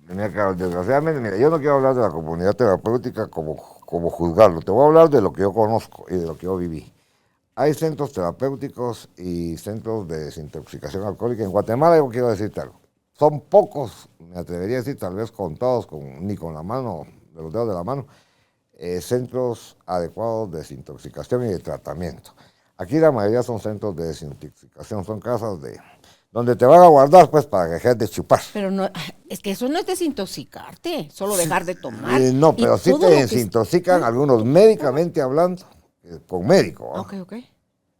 Mira, Carol, desgraciadamente, mira, yo no quiero hablar de la comunidad terapéutica como juzgarlo, te voy a hablar de lo que yo conozco y de lo que yo viví. Hay centros terapéuticos y centros de desintoxicación alcohólica. En Guatemala yo quiero decirte algo, son pocos, me atrevería a decir, tal vez contados, ni con la mano, de los dedos de la mano, centros adecuados de desintoxicación y de tratamiento. Aquí la mayoría son centros de desintoxicación, son casas donde te van a guardar pues para que dejes de chupar. Pero no, es que eso no es desintoxicarte, solo dejar de tomar. No, pero sí te desintoxican algunos médicamente hablando, con médico. ¿No? Ok.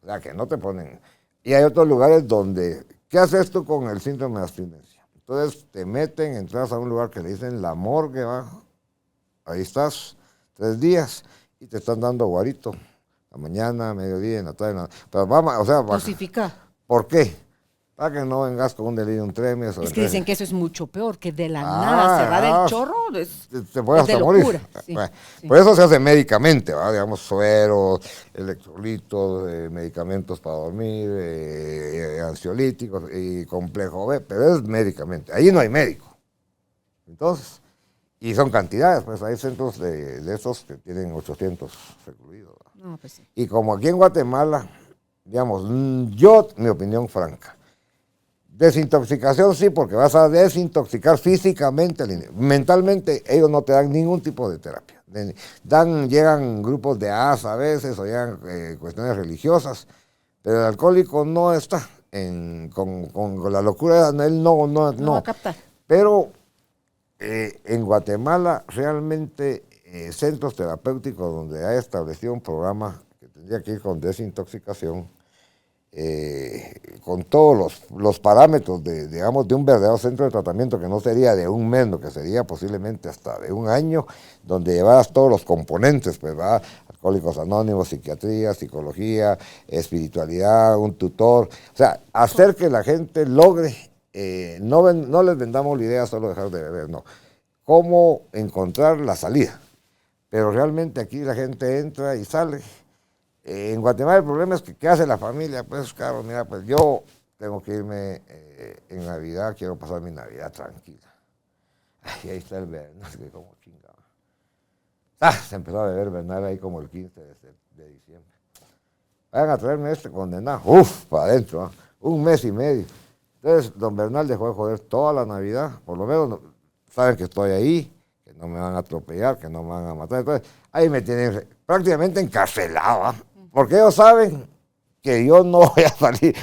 O sea, que no te ponen. Y hay otros lugares donde, ¿qué haces tú con el síndrome de abstinencia? Entonces te meten, entras a un lugar que le dicen la morgue abajo, ahí estás 3 días y te están dando guarito. La mañana, mediodía, en la tarde, pero vamos, o sea, dosificar. ¿Por qué? Para que no vengas con un delirium tremens. Es que dicen que eso es mucho peor, que de la nada cerrar el chorro te puede hasta morir. Sí, bueno, sí. Por eso se hace médicamente, ¿va? Digamos, sueros, electrolitos, medicamentos para dormir, ansiolíticos y complejo B, pero es médicamente. Ahí no hay médico. Entonces, y son cantidades, pues hay centros de esos que tienen 800 recluidos. No, pues sí. Y como aquí en Guatemala, digamos, yo, mi opinión franca, desintoxicación sí, porque vas a desintoxicar físicamente, mentalmente ellos no te dan ningún tipo de terapia. Llegan grupos de AS a veces, o llegan cuestiones religiosas, pero el alcohólico no está con la locura, él no va a captar. Pero en Guatemala realmente centros terapéuticos donde hay establecido un programa que tendría que ir con desintoxicación, con todos los parámetros de un verdadero centro de tratamiento que no sería de un mes, que sería posiblemente hasta de 1 año, donde llevaras todos los componentes, pues va, Alcohólicos Anónimos, psiquiatría, psicología, espiritualidad, un tutor, o sea, hacer que la gente logre, no les vendamos la idea solo dejar de beber, no, cómo encontrar la salida. Pero realmente aquí la gente entra y sale. En Guatemala el problema es que ¿qué hace la familia? Pues claro, mira, pues yo tengo que irme en Navidad, quiero pasar mi Navidad tranquila. Y ahí está el Bernal, que como chingada. Se empezó a beber Bernal ahí como el 15 de diciembre. Vayan a traerme este condenado. Para adentro, ¿eh? 1 mes y medio. Entonces, don Bernal dejó de joder toda la Navidad. Por lo menos saben que estoy ahí, que no me van a atropellar, que no me van a matar. Entonces, ahí me tienen prácticamente encarcelado, ¿eh? Porque ellos saben que yo no voy a salir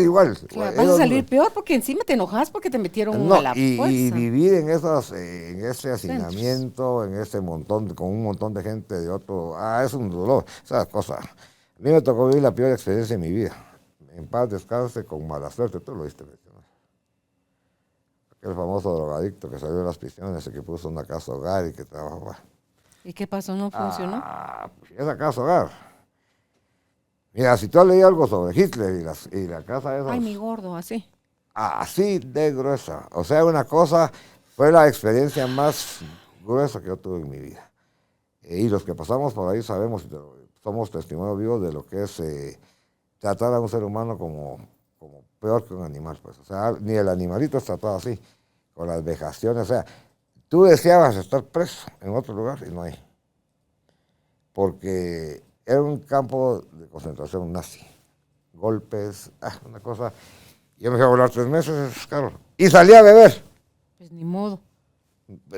igual. Claro, vas a salir peor porque encima te enojas porque te metieron a la fuerza. Y vivir en ese hacinamiento, en ese montón, con un montón de gente de otro, es un dolor, esas cosas. A mí me tocó vivir la peor experiencia de mi vida. En paz descanse, con mala suerte, tú lo viste mencionar. Aquel famoso drogadicto que salió de las prisiones y que puso una casa hogar y que trabajaba. ¿Y qué pasó? ¿No funcionó? Pues esa casa hogar. Mira, si tú has leído algo sobre Hitler y la casa esa. Ay, mi gordo, así. Así de gruesa. O sea, una cosa, fue la experiencia más gruesa que yo tuve en mi vida. Y los que pasamos por ahí sabemos, somos testimonios vivos de lo que es tratar a un ser humano como peor que un animal. Pues. O sea, ni el animalito es tratado así, con las vejaciones. O sea, tú deseabas estar preso en otro lugar y no hay. Porque era un campo de concentración nazi. Golpes, una cosa. Yo me fui a volar 3 meses, claro. Y salí a beber. Pues ni modo.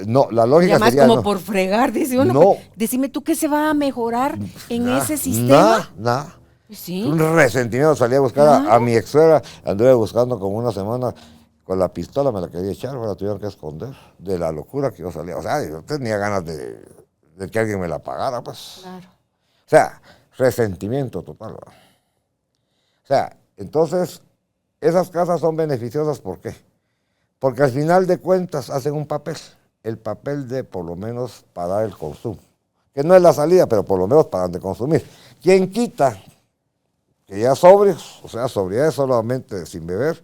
No, la lógica además, sería... como por fregar, dice uno. No. Decime tú qué se va a mejorar en ese sistema. Nada. Pues sí. Un resentimiento, salí a buscar a mi ex suegra, anduve buscando como una semana con la pistola, me la quería echar, me la tuvieron que esconder, de la locura que yo salía. O sea, yo tenía ganas de que alguien me la pagara, pues. Claro. O sea, resentimiento total, ¿verdad? O sea, entonces, esas casas son beneficiosas, ¿por qué? Porque al final de cuentas hacen un papel, el papel de por lo menos parar el consumo, que no es la salida, pero por lo menos paran de consumir. ¿Quién quita que ya sobrios, o sea, sobriedad solamente sin beber,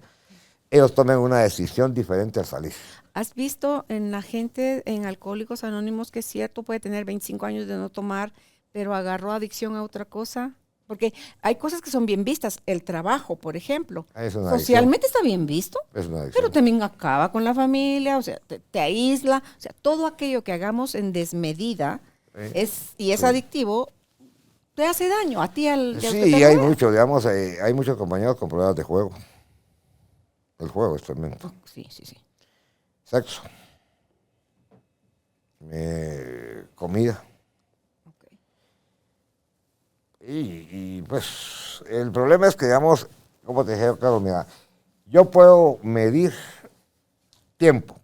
ellos tomen una decisión diferente al salir? ¿Has visto en la gente, en Alcohólicos Anónimos, que es cierto, puede tener 25 años de no tomar, pero agarró adicción a otra cosa? Porque hay cosas que son bien vistas. El trabajo, por ejemplo. Socialmente está bien visto, pero también acaba con la familia, o sea, te aísla. O sea, todo aquello que hagamos en desmedida es adictivo, te hace daño a ti al sí, y hay mucho, digamos, hay muchos compañeros con problemas de juego. El juego es tremendo. Sí. Sexo. Comida. Y pues el problema es que, digamos, como te dije, claro, mira, yo puedo medir tiempo.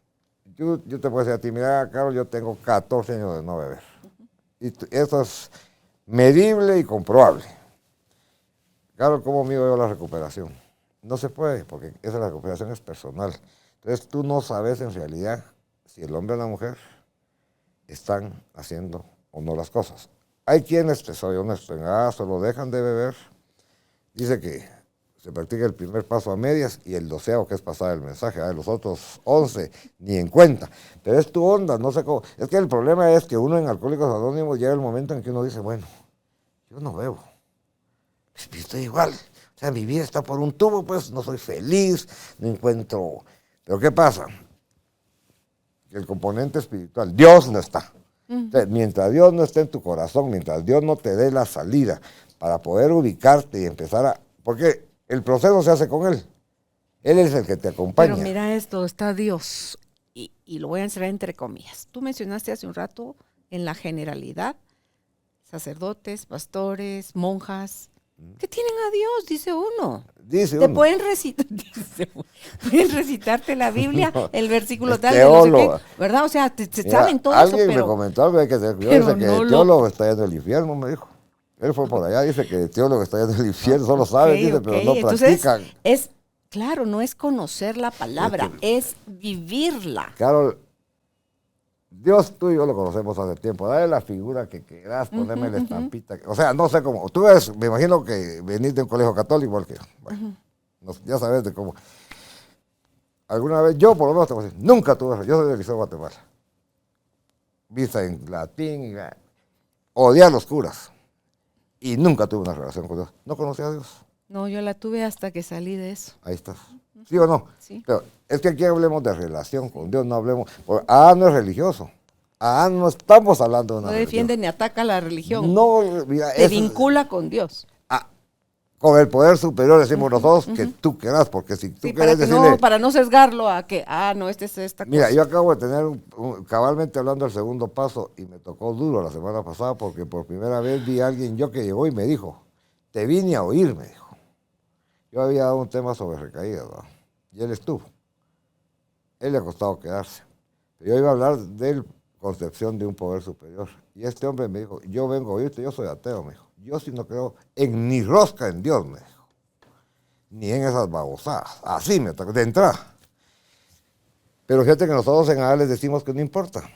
Yo te puedo decir a ti, mira, Carlos, yo tengo 14 años de no beber. Y eso es medible y comprobable. Claro, ¿cómo mido yo la recuperación? No se puede, porque la recuperación es personal. Entonces tú no sabes en realidad si el hombre o la mujer están haciendo o no las cosas. Hay quienes, te soy honesto, solo dejan de beber. Dice que se practica el primer paso a medias y el 12º, que es pasar el mensaje. Los otros 11 ni en cuenta. Pero es tu onda, no sé cómo. Es que el problema es que uno en Alcohólicos Anónimos llega el momento en que uno dice, bueno, yo no bebo. Estoy igual. O sea, mi vida está por un tubo, pues no soy feliz, no encuentro... Pero ¿qué pasa? Que el componente espiritual, Dios no está. Entonces, mientras Dios no esté en tu corazón, mientras Dios no te dé la salida para poder ubicarte y empezar a... Porque el proceso se hace con Él. Él es el que te acompaña. Pero mira esto, está Dios, y lo voy a encerrar entre comillas. Tú mencionaste hace un rato, en la generalidad, sacerdotes, pastores, monjas, que tienen a Dios, dice uno. Te pueden recitar, pueden recitarte la Biblia, el versículo tal, de no sé qué, ¿verdad? O sea, saben todo eso, pero... Alguien me comentó algo, hay que tener cuidado, dice que el teólogo está yendo al infierno, me dijo. Él fue por allá, dice que el teólogo está yendo al infierno, solo sabe, dice, pero no practican. Entonces, claro, no es conocer la palabra, es vivirla. Claro, Dios, tú y yo lo conocemos hace tiempo. Dale la figura que quieras, ponerme la estampita. O sea, no sé cómo. Tú ves, me imagino que venís de un colegio católico igual que yo. Bueno, ya sabes de cómo. Alguna vez, yo por lo menos te voy a decir, nunca tuve, yo soy del Liceo de Guatemala. Vista en latín, odié a los curas. Y nunca tuve una relación con Dios. No conocía a Dios. No, yo la tuve hasta que salí de eso. Ahí estás. ¿Sí o no? Sí. Pero es que aquí hablemos de relación con Dios, no hablemos... no es religioso. No estamos hablando de una No religión. defiende ni ataca la religión. No, mira, Te vincula con Dios. Con el poder superior decimos nosotros que tú quieras, porque si tú quieres decirle... para no sesgarlo a que, no, este es esta Mira, cosa. yo acabo de tener, cabalmente hablando del segundo paso, y me tocó duro la semana pasada, porque por primera vez vi a alguien yo que llegó y me dijo, te vine a oír, me dijo. Yo había dado un tema sobre recaídas, ¿verdad? Y él estuvo. Él le ha costado quedarse. Yo iba a hablar de concepción de un poder superior. Y este hombre me dijo, yo vengo a oírte, yo soy ateo, me dijo. Yo sí no creo en ni rosca en Dios, me dijo. Ni en esas babosadas. Así me tocó, de entrada. Pero fíjate que nosotros en ADA les decimos que no importa.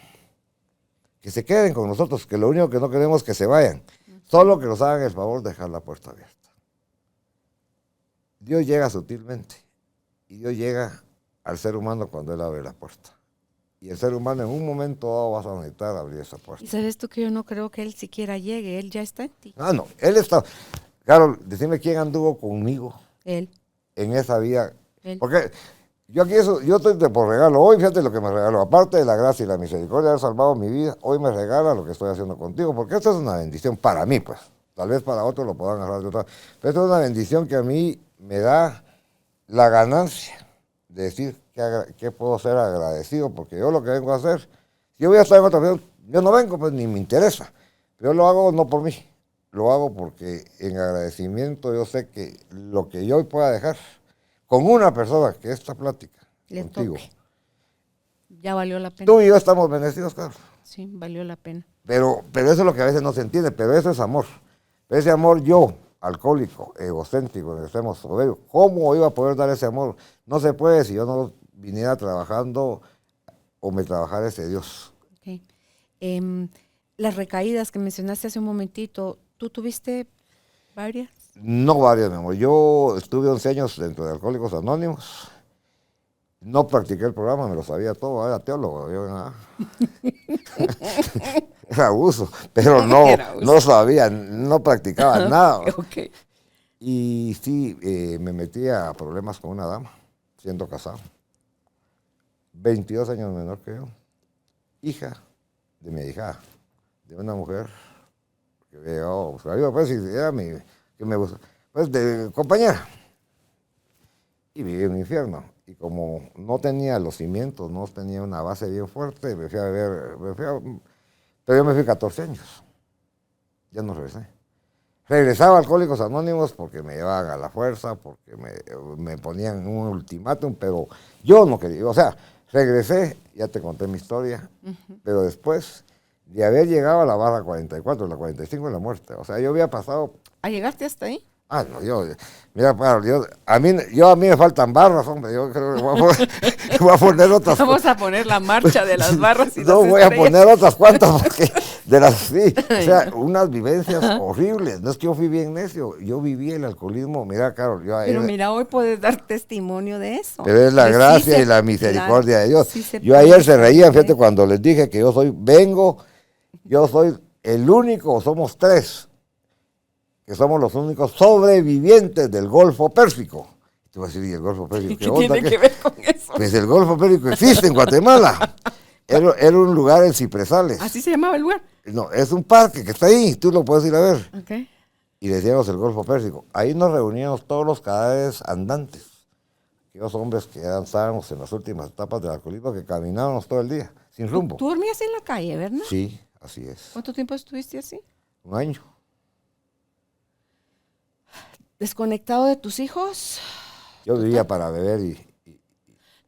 Que se queden con nosotros, que lo único que no queremos es que se vayan. Solo que nos hagan el favor de dejar la puerta abierta. Dios llega sutilmente. Y Dios llega al ser humano cuando Él abre la puerta. Y el ser humano en un momento dado vas a necesitar abrir esa puerta. Y sabes tú que yo no creo que Él siquiera llegue, Él ya está en ti. No, Él está... Carol, decime quién anduvo conmigo. Él. En esa vida. Él. Porque yo estoy por regalo. Hoy fíjate lo que me regaló. Aparte de la gracia y la misericordia de haber salvado mi vida, hoy me regala lo que estoy haciendo contigo. Porque esto es una bendición para mí, pues. Tal vez para otros lo puedan agarrar de otra. Pero esto es una bendición que a mí me da la ganancia de decir que puedo ser agradecido. Porque yo lo que vengo a hacer, si yo voy a estar en otra vida, yo no vengo, pues ni me interesa. Pero yo lo hago no por mí. Lo hago porque en agradecimiento yo sé que lo que yo hoy pueda dejar con una persona que esta plática Le contigo. toque. Ya valió la pena. Tú y yo estamos bendecidos, Carlos. Sí, valió la pena. Pero eso es lo que a veces no se entiende, pero eso es amor. Ese amor yo, alcohólico, egocéntrico, en extremo soberbio, ¿cómo iba a poder dar ese amor? No se puede si yo no viniera trabajando o me trabajara ese Dios. Okay. Las recaídas que mencionaste hace un momentito, ¿tú tuviste varias? No varias, mi amor. Yo estuve 11 años dentro de Alcohólicos Anónimos. No practiqué el programa, me lo sabía todo. Era teólogo. Era abuso, pero no sabía, no practicaba nada. Okay. Y sí, me metí a problemas con una dama, siendo casado. 22 años menor que yo. Hija de mi hija, de una mujer que me llegó, pues, era que me gustó, pues de compañera. Y viví en un infierno. Y como no tenía los cimientos, no tenía una base bien fuerte, pero yo me fui 14 años. Ya no regresé. Regresaba a Alcohólicos Anónimos porque me llevaban a la fuerza, porque me ponían un ultimátum, pero yo no quería. O sea, regresé, ya te conté mi historia, pero después de haber llegado a la barra 44, la 45 en la muerte. O sea, yo había pasado... ¿Llegaste hasta ahí? No, mira, a mí me faltan barras, hombre. Yo creo que voy a poner otras. Vamos a poner la marcha de las barras y no, las voy estrellas. a poner otras cuantas, porque sí, o sea, unas vivencias horribles. No es que yo fui bien necio, yo viví el alcoholismo. Mira, Carol, Pero mira, hoy puedes dar testimonio de eso. Pero es la Que gracia sí y la misericordia de Dios. Sí yo ayer se reían, fíjate, cuando les dije que yo soy el único, somos tres, que somos los únicos sobrevivientes del Golfo Pérsico. Te voy a decir, ¿y el Golfo Pérsico ¿Qué tiene que ver con eso? Pues el Golfo Pérsico existe en Guatemala. Era un lugar en Cipresales. ¿Así se llamaba el lugar? No, es un parque que está ahí, tú lo puedes ir a ver. Okay. Y decíamos el Golfo Pérsico. Ahí nos reuníamos todos los cadáveres andantes. Aquellos hombres que estábamos en las últimas etapas del alcoholismo, que caminábamos todo el día, sin rumbo. ¿Tú dormías en la calle, verdad? Sí, así es. ¿Cuánto tiempo estuviste así? 1 año. ¿Desconectado de tus hijos? Yo vivía para beber y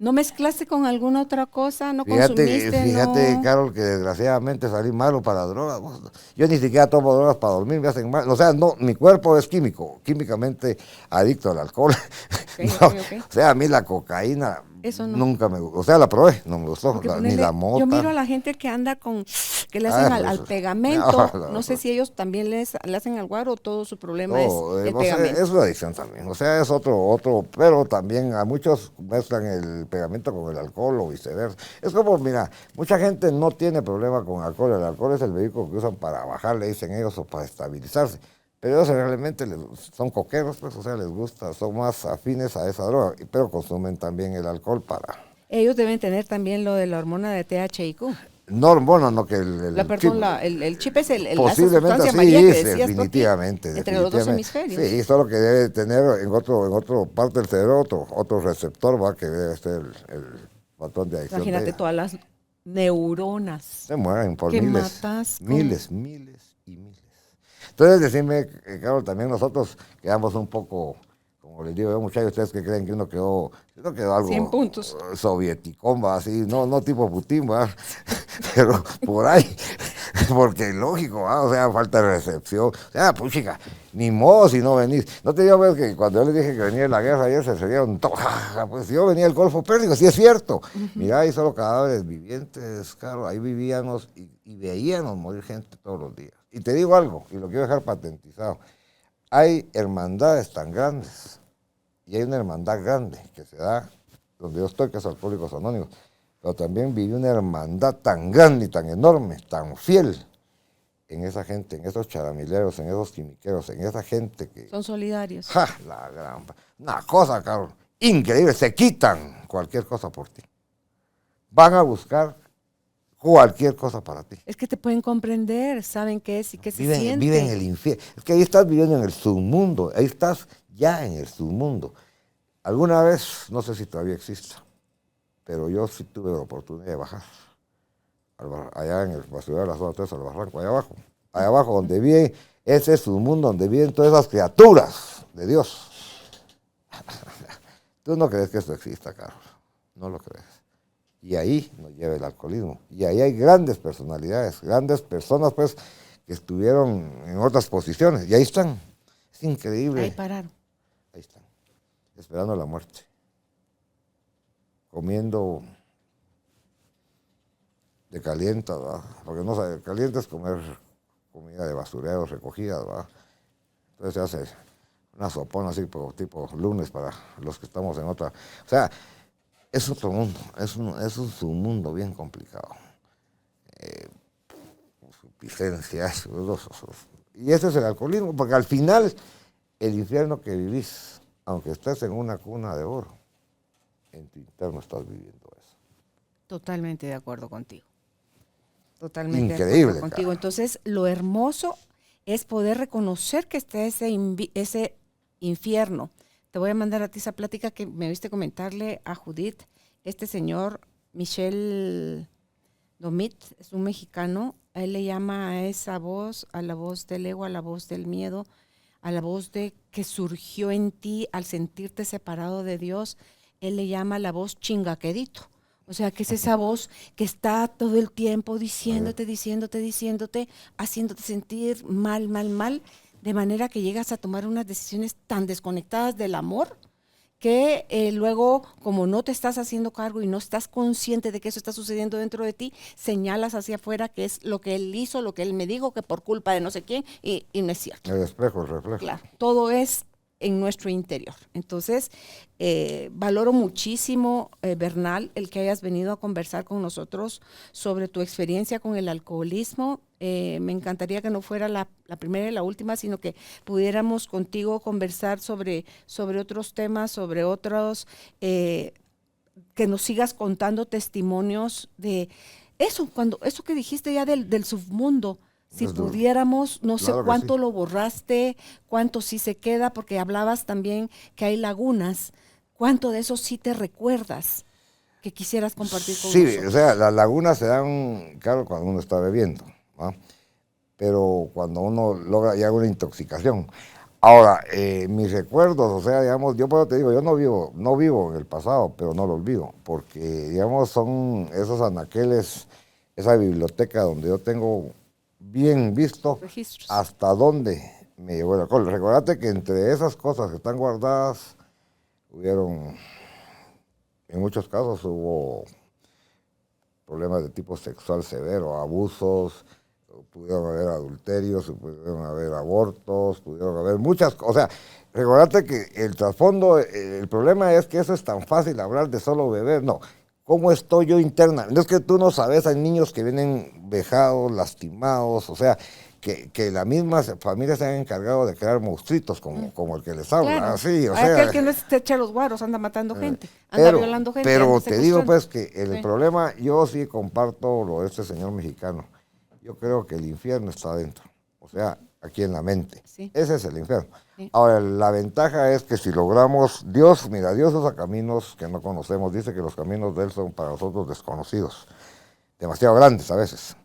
¿No mezclaste con alguna otra cosa? ¿No consumiste? Fíjate, no... Carol, que desgraciadamente salí malo para drogas. Yo ni siquiera tomo drogas para dormir, me hacen mal. O sea, no, mi cuerpo es químicamente adicto al alcohol. Okay. O sea, a mí la cocaína nunca me gustó. O sea, la probé, no me gustó, ni la mota. Yo miro a la gente que anda que le hacen al pegamento. No sé si ellos también le hacen al guaro o todo su problema es el pegamento. Es una adicción también. O sea, es otro, pero también a muchos mezclan el pegamento con el alcohol o viceversa. Es como, mira, mucha gente no tiene problema con alcohol. El alcohol es el vehículo que usan para bajar, le dicen ellos, o para estabilizarse. Pero ellos realmente son coqueros, pues, o sea, les gusta, son más afines a esa droga, pero consumen también el alcohol para... Ellos deben tener también lo de la hormona de THIQ. No, bueno, no que Perdón, el chip es la posiblemente sustancia así, amarilla que es, decías, definitivamente. entre los dos hemisferios. Sí, y solo que debe tener en otro parte del cerebro otro receptor, va, que debe ser el patrón de adicción. Imagínate todas las neuronas. Se mueren por que miles, matas miles y miles. Entonces, decime, Carol, también nosotros quedamos un poco, como les digo yo, muchachos, ustedes que creen que uno quedó algo 100 puntos. Sovieticón, va, así, no tipo Putin, va, pero por ahí, porque lógico, ¿va? O sea, falta de recepción, o sea, puchica, ni modo si no venís. No te digo, ver que cuando yo les dije que venía de la guerra ayer se serían pues yo venía del Golfo Pérsico, sí es cierto. Mirá, ahí solo cadáveres vivientes, claro, ahí vivíamos y veíamos morir gente todos los días. Y te digo algo, y lo quiero dejar patentizado, hay hermandades tan grandes, y hay una hermandad grande que se da donde yo estoy, que es Alcohólicos Anónimos, pero también viví una hermandad tan grande y tan enorme, tan fiel en esa gente, en esos charamileros, en esos quimiqueros, en esa gente que... Son solidarios. ¡Ja! La gran... Una cosa, Carlos, increíble, se quitan cualquier cosa por ti. Van a buscar cualquier cosa para ti. Es que te pueden comprender, saben qué es y qué se siente. Viven en el infierno. Es que ahí estás viviendo en el submundo, ahí estás ya en el submundo. Alguna vez, no sé si todavía exista, pero yo sí tuve la oportunidad de bajar. Allá en el basurero de la zona 3, al barranco, allá abajo donde viven, ese es un mundo donde viven todas esas criaturas de Dios. Tú no crees que esto exista, Carlos, no lo crees. Y ahí nos lleva el alcoholismo. Y ahí hay grandes personalidades, grandes personas, pues, que estuvieron en otras posiciones. Y ahí están. Es increíble. Ahí pararon. Ahí están, esperando la muerte. Comiendo de calienta, ¿verdad? Porque no sabe, caliente es comer comida de basureros recogidas, ¿verdad? Entonces se hace una sopona así, tipo lunes para los que estamos en otra. O sea, es otro mundo, es un submundo bien complicado. Suficiencia, y ese es el alcoholismo, porque al final el infierno que vivís, aunque estés en una cuna de oro, en tu interno estás viviendo eso. Totalmente de acuerdo contigo. Totalmente increíble, de acuerdo contigo. Cara. Entonces, lo hermoso es poder reconocer que está ese infierno. Te voy a mandar a ti esa plática que me viste comentarle a Judith. Este señor, Michel Domit, es un mexicano. A él le llama a esa voz, a la voz del ego, a la voz del miedo, a la voz de que surgió en ti al sentirte separado de Dios. Él le llama la voz chingaquedito. O sea, que es esa voz que está todo el tiempo diciéndote, haciéndote sentir mal, de manera que llegas a tomar unas decisiones tan desconectadas del amor que luego, como no te estás haciendo cargo y no estás consciente de que eso está sucediendo dentro de ti, señalas hacia afuera que es lo que él hizo, lo que él me dijo, que por culpa de no sé quién, y no es cierto. El espejo, el reflejo. Claro, todo es en nuestro interior. Entonces, valoro muchísimo, Bernal, el que hayas venido a conversar con nosotros sobre tu experiencia con el alcoholismo. Me encantaría que no fuera la primera y la última, sino que pudiéramos contigo conversar sobre otros temas, sobre otros, que nos sigas contando testimonios de eso, eso que dijiste ya del submundo. Si pudiéramos, no sé cuánto lo borraste, cuánto sí se queda, porque hablabas también que hay lagunas. ¿Cuánto de eso sí te recuerdas que quisieras compartir con nosotros? Sí, o sea, las lagunas se dan, claro, cuando uno está bebiendo, ¿no? Pero cuando uno logra ya una intoxicación. Ahora, mis recuerdos, o sea, digamos, yo te digo, yo no vivo en el pasado, pero no lo olvido, porque, digamos, son esos anaqueles, esa biblioteca donde yo tengo bien visto registros, hasta dónde me llevó el alcohol. Recordate que entre esas cosas que están guardadas, en muchos casos hubo problemas de tipo sexual severo, abusos, pudieron haber adulterios, pudieron haber abortos, pudieron haber muchas cosas. O sea, recordate que el trasfondo, el problema es que eso es tan fácil hablar de solo beber, no. ¿Cómo estoy yo interna? No es que tú no sabes, hay niños que vienen vejados, lastimados, o sea, que la misma familia se han encargado de crear monstruitos como el que les habla. Claro. Así, o Aquel sea, que no se echa los guaros, anda matando gente, anda violando gente. Pero anda te digo secuestrando. pues que el Sí. problema, yo sí comparto lo de este señor mexicano. Yo creo que el infierno está adentro, o sea, aquí en la mente. Sí. Ese es el infierno. Sí. Ahora, la ventaja es que si logramos, Dios usa caminos que no conocemos, dice que los caminos de Él son para nosotros desconocidos, demasiado grandes a veces.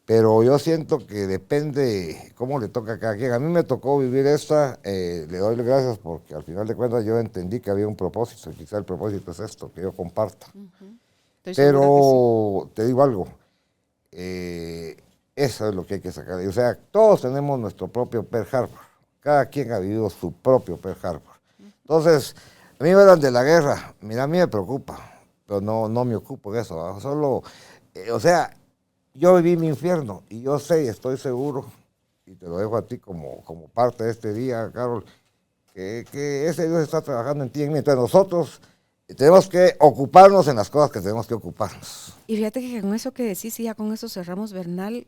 Pero yo siento que depende cómo le toca a cada quien. A mí me tocó vivir esta, le doy las gracias porque al final de cuentas yo entendí que había un propósito, y quizá el propósito es esto, que yo comparta. Estoy segura que Pero te digo algo, eso es lo que hay que sacar. O sea, todos tenemos nuestro propio Pearl Harbor. Cada quien ha vivido su propio Pearl Harbor. Entonces, a mí me hablan de la guerra. Mira, a mí me preocupa, pero no me ocupo de eso. ¿Va? Solo, o sea, yo viví mi infierno y yo sé y estoy seguro, y te lo dejo a ti como parte de este día, Carol, que ese Dios está trabajando en ti y en mí. Entonces nosotros tenemos que ocuparnos en las cosas que tenemos que ocuparnos. Y fíjate que con eso que decís, y ya con eso cerramos, Bernal,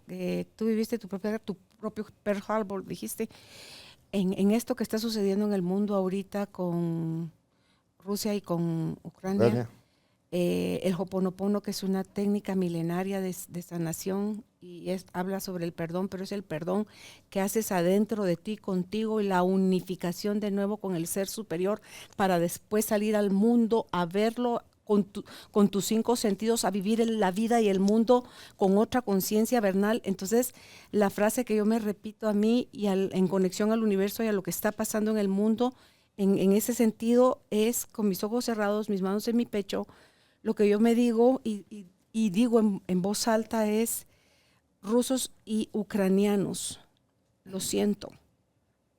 tú viviste tu propio Pearl Harbor, dijiste, en esto que está sucediendo en el mundo ahorita con Rusia y con Ucrania. El Ho'oponopono, que es una técnica milenaria de sanación y habla sobre el perdón, pero es el perdón que haces adentro de ti, contigo, y la unificación de nuevo con el ser superior para después salir al mundo a verlo con tus 5 sentidos, a vivir la vida y el mundo con otra conciencia, Bernal. Entonces, la frase que yo me repito a mí y en conexión al universo y a lo que está pasando en el mundo, en ese sentido, es con mis ojos cerrados, mis manos en mi pecho. Lo que yo me digo y digo en voz alta es: rusos y ucranianos, lo siento,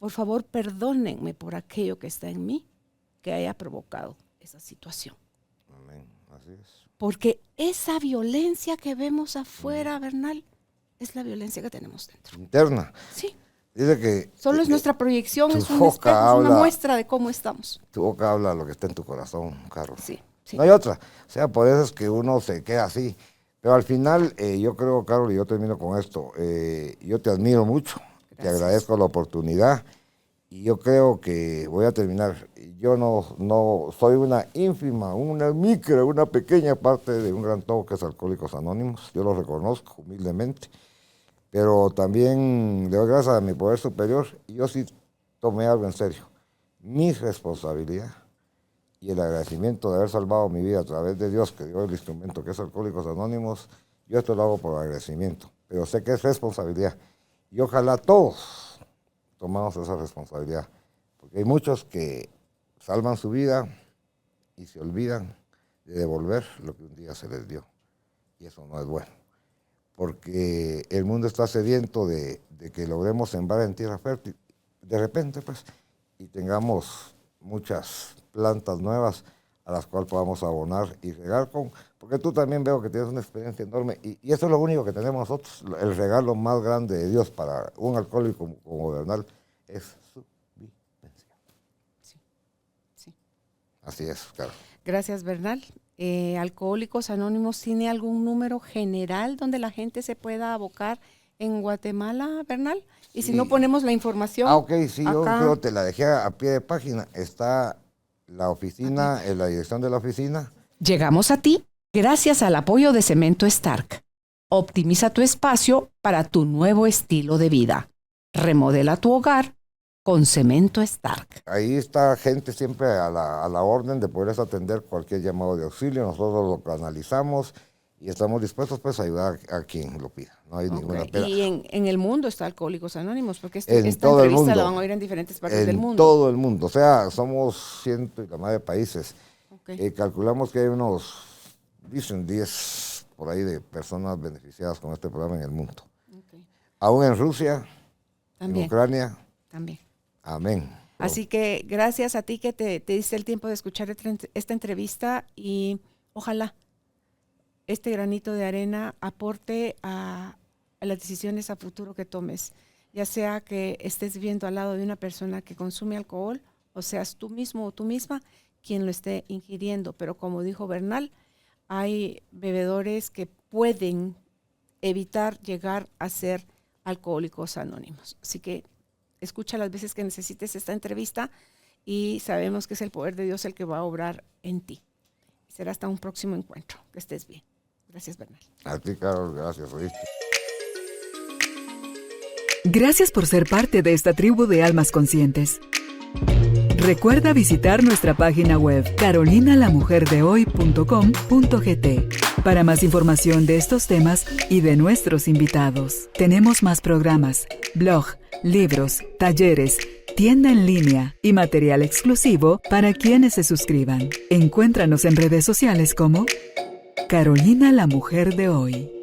por favor perdónenme por aquello que está en mí que haya provocado esa situación. Amén, así es. Porque esa violencia que vemos afuera, Bernal, es la violencia que tenemos dentro. Interna. Sí. Dice que Solo es nuestra proyección, es un boca espejo, es una muestra de cómo estamos. Tu boca habla lo que está en tu corazón, Carlos. Sí. Sí. No hay otra. O sea, por eso es que uno se queda así. Pero al final, yo creo, Carol, y yo termino con esto, yo te admiro mucho, Gracias. Te agradezco la oportunidad, y yo creo que voy a terminar. Yo no soy una ínfima, una pequeña parte de un gran todo que es Alcohólicos Anónimos. Yo lo reconozco humildemente, pero también le doy gracias a mi poder superior, y yo sí tomé algo en serio. Mi responsabilidad y el agradecimiento de haber salvado mi vida a través de Dios, que dio el instrumento que es Alcohólicos Anónimos. Yo esto lo hago por agradecimiento, pero sé que es responsabilidad. Y ojalá todos tomamos esa responsabilidad, porque hay muchos que salvan su vida y se olvidan de devolver lo que un día se les dio. Y eso no es bueno, porque el mundo está sediento de que logremos sembrar en tierra fértil, de repente, pues, y tengamos muchas plantas nuevas a las cuales podamos abonar y regar con, porque tú también veo que tienes una experiencia enorme, y eso es lo único que tenemos nosotros. El regalo más grande de Dios para un alcohólico como Bernal es su vivencia. Sí. Sí. Así es, claro. Gracias, Bernal. Alcohólicos Anónimos, ¿tiene algún número general donde la gente se pueda abocar en Guatemala, Bernal? Y si no, ponemos la información. Ok, sí, acá. yo creo te la dejé a pie de página. Está la oficina, la dirección de la oficina. Llegamos a ti gracias al apoyo de Cemento Stark. Optimiza tu espacio para tu nuevo estilo de vida. Remodela tu hogar con Cemento Stark. Ahí está gente siempre a la orden de poderles atender cualquier llamado de auxilio. Nosotros lo canalizamos y estamos dispuestos pues a ayudar a quien lo pida. No hay ninguna pena. Y en el mundo está Alcohólicos Anónimos, porque esta todo el entrevista mundo, la van a oír en diferentes partes del mundo. En todo el mundo. O sea, somos 100 y la madre de países. Okay. Calculamos que hay unos, dicen 10 por ahí de personas beneficiadas con este programa en el mundo. Okay. Aún en Rusia, también. En Ucrania. También. Amén. Así que gracias a ti que te diste el tiempo de escuchar esta entrevista, y ojalá este granito de arena aporte a las decisiones a futuro que tomes, ya sea que estés viviendo al lado de una persona que consume alcohol, o seas tú mismo o tú misma quien lo esté ingiriendo. Pero como dijo Bernal, hay bebedores que pueden evitar llegar a ser Alcohólicos Anónimos. Así que escucha las veces que necesites esta entrevista y sabemos que es el poder de Dios el que va a obrar en ti. Será hasta un próximo encuentro. Que estés bien. Gracias, Bernal. A ti, Carol, gracias, ¿oíste? Gracias por ser parte de esta tribu de almas conscientes. Recuerda visitar nuestra página web carolinalamujerdehoy.com.gt para más información de estos temas y de nuestros invitados. Tenemos más programas, blog, libros, talleres, tienda en línea y material exclusivo para quienes se suscriban. Encuéntranos en redes sociales como Carolina la Mujer de Hoy.